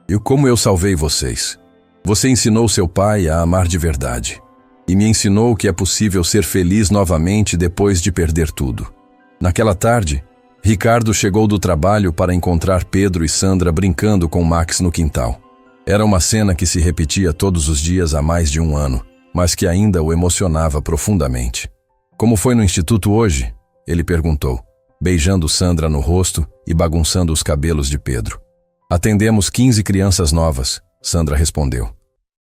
E como eu salvei vocês? Você ensinou seu pai a amar de verdade. E me ensinou que é possível ser feliz novamente depois de perder tudo. Naquela tarde, Ricardo chegou do trabalho para encontrar Pedro e Sandra brincando com Max no quintal. Era uma cena que se repetia todos os dias há mais de 1 ano, mas que ainda o emocionava profundamente. Como foi no instituto hoje? Ele perguntou, beijando Sandra no rosto e bagunçando os cabelos de Pedro. Atendemos 15 crianças novas, Sandra respondeu.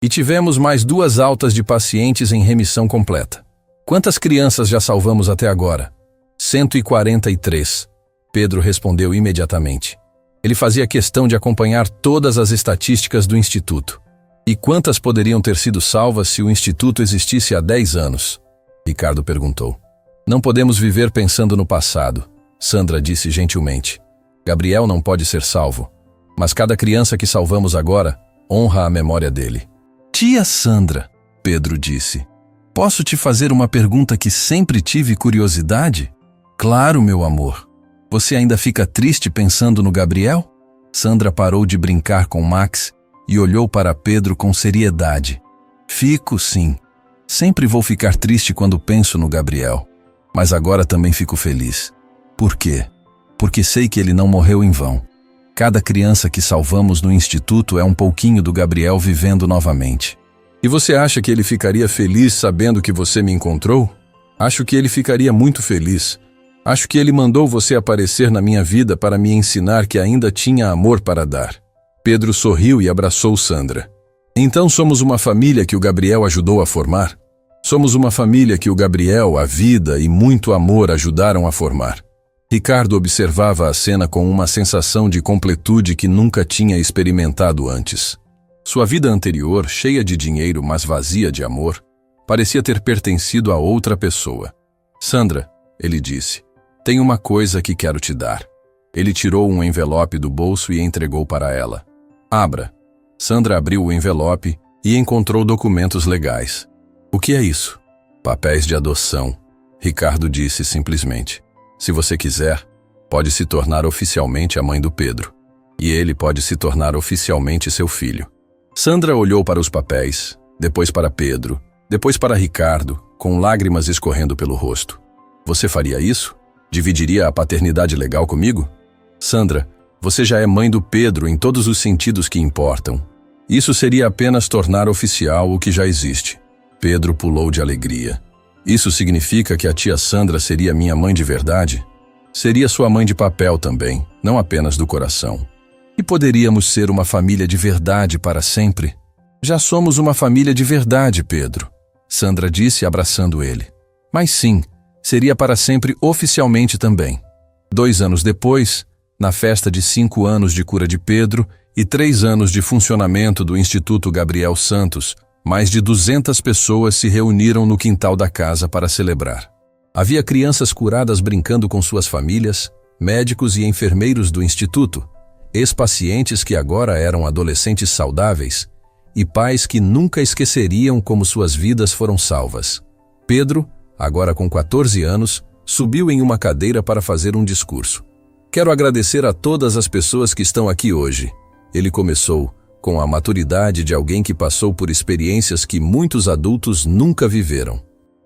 E tivemos mais 2 altas de pacientes em remissão completa. Quantas crianças já salvamos até agora? 143. Pedro respondeu imediatamente. Ele fazia questão de acompanhar todas as estatísticas do Instituto. E quantas poderiam ter sido salvas se o Instituto existisse há 10 anos? Ricardo perguntou. Não podemos viver pensando no passado, Sandra disse gentilmente. Gabriel não pode ser salvo. Mas cada criança que salvamos agora honra a memória dele. Tia Sandra, Pedro disse, posso te fazer uma pergunta que sempre tive curiosidade? Claro, meu amor. Você ainda fica triste pensando no Gabriel? Sandra parou de brincar com Max e olhou para Pedro com seriedade. Fico, sim. Sempre vou ficar triste quando penso no Gabriel. Mas agora também fico feliz. Por quê? Porque sei que ele não morreu em vão. Cada criança que salvamos no instituto é um pouquinho do Gabriel vivendo novamente. E você acha que ele ficaria feliz sabendo que você me encontrou? Acho que ele ficaria muito feliz. Acho que ele mandou você aparecer na minha vida para me ensinar que ainda tinha amor para dar. Pedro sorriu e abraçou Sandra. Então somos uma família que o Gabriel ajudou a formar? Somos uma família que o Gabriel, a vida e muito amor ajudaram a formar. Ricardo observava a cena com uma sensação de completude que nunca tinha experimentado antes. Sua vida anterior, cheia de dinheiro, mas vazia de amor, parecia ter pertencido a outra pessoa. Sandra, ele disse, tem uma coisa que quero te dar. Ele tirou um envelope do bolso e entregou para ela. Abra. Sandra abriu o envelope e encontrou documentos legais. O que é isso? Papéis de adoção, Ricardo disse simplesmente. Se você quiser, pode se tornar oficialmente a mãe do Pedro. E ele pode se tornar oficialmente seu filho. Sandra olhou para os papéis, depois para Pedro, depois para Ricardo, com lágrimas escorrendo pelo rosto. Você faria isso? Dividiria a paternidade legal comigo? Sandra, você já é mãe do Pedro em todos os sentidos que importam. Isso seria apenas tornar oficial o que já existe. Pedro pulou de alegria. Isso significa que a tia Sandra seria minha mãe de verdade? Seria sua mãe de papel também, não apenas do coração. E poderíamos ser uma família de verdade para sempre? Já somos uma família de verdade, Pedro, Sandra disse abraçando ele. Mas sim, seria para sempre oficialmente também. 2 anos depois, na festa de 5 anos de cura de Pedro, e 3 anos de funcionamento do Instituto Gabriel Santos, mais de 200 pessoas se reuniram no quintal da casa para celebrar. Havia crianças curadas brincando com suas famílias, médicos e enfermeiros do instituto, ex-pacientes que agora eram adolescentes saudáveis, e pais que nunca esqueceriam como suas vidas foram salvas. Pedro, agora com 14 anos, subiu em uma cadeira para fazer um discurso. Quero agradecer a todas as pessoas que estão aqui hoje. Ele começou com a maturidade de alguém que passou por experiências que muitos adultos nunca viveram.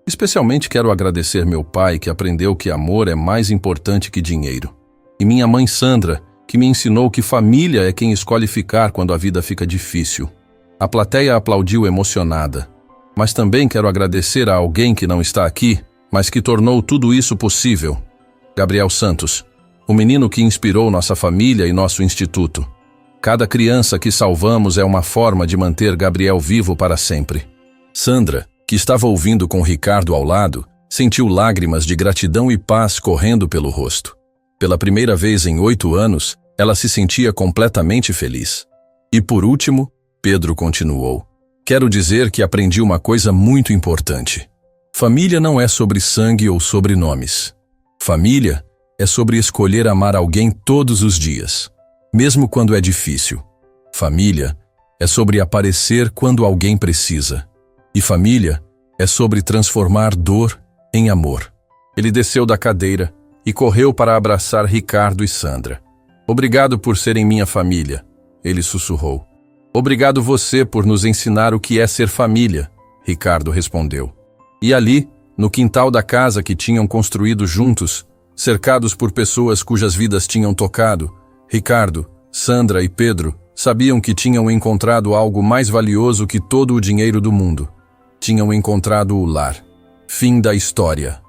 Especialmente quero agradecer meu pai, que aprendeu que amor é mais importante que dinheiro. E minha mãe Sandra, que me ensinou que família é quem escolhe ficar quando a vida fica difícil. A plateia aplaudiu emocionada. Mas também quero agradecer a alguém que não está aqui, mas que tornou tudo isso possível. Gabriel Santos, o menino que inspirou nossa família e nosso instituto. Cada criança que salvamos é uma forma de manter Gabriel vivo para sempre. Sandra, que estava ouvindo com Ricardo ao lado, sentiu lágrimas de gratidão e paz correndo pelo rosto. Pela primeira vez em 8 anos, ela se sentia completamente feliz. E por último, Pedro continuou. Quero dizer que aprendi uma coisa muito importante. Família não é sobre sangue ou sobrenomes. Família é sobre escolher amar alguém todos os dias, mesmo quando é difícil. Família é sobre aparecer quando alguém precisa. E família é sobre transformar dor em amor. Ele desceu da cadeira e correu para abraçar Ricardo e Sandra. Obrigado por serem minha família, ele sussurrou. Obrigado você por nos ensinar o que é ser família, Ricardo respondeu. E ali, no quintal da casa que tinham construído juntos, cercados por pessoas cujas vidas tinham tocado, Ricardo, Sandra e Pedro sabiam que tinham encontrado algo mais valioso que todo o dinheiro do mundo. Tinham encontrado o lar. Fim da história.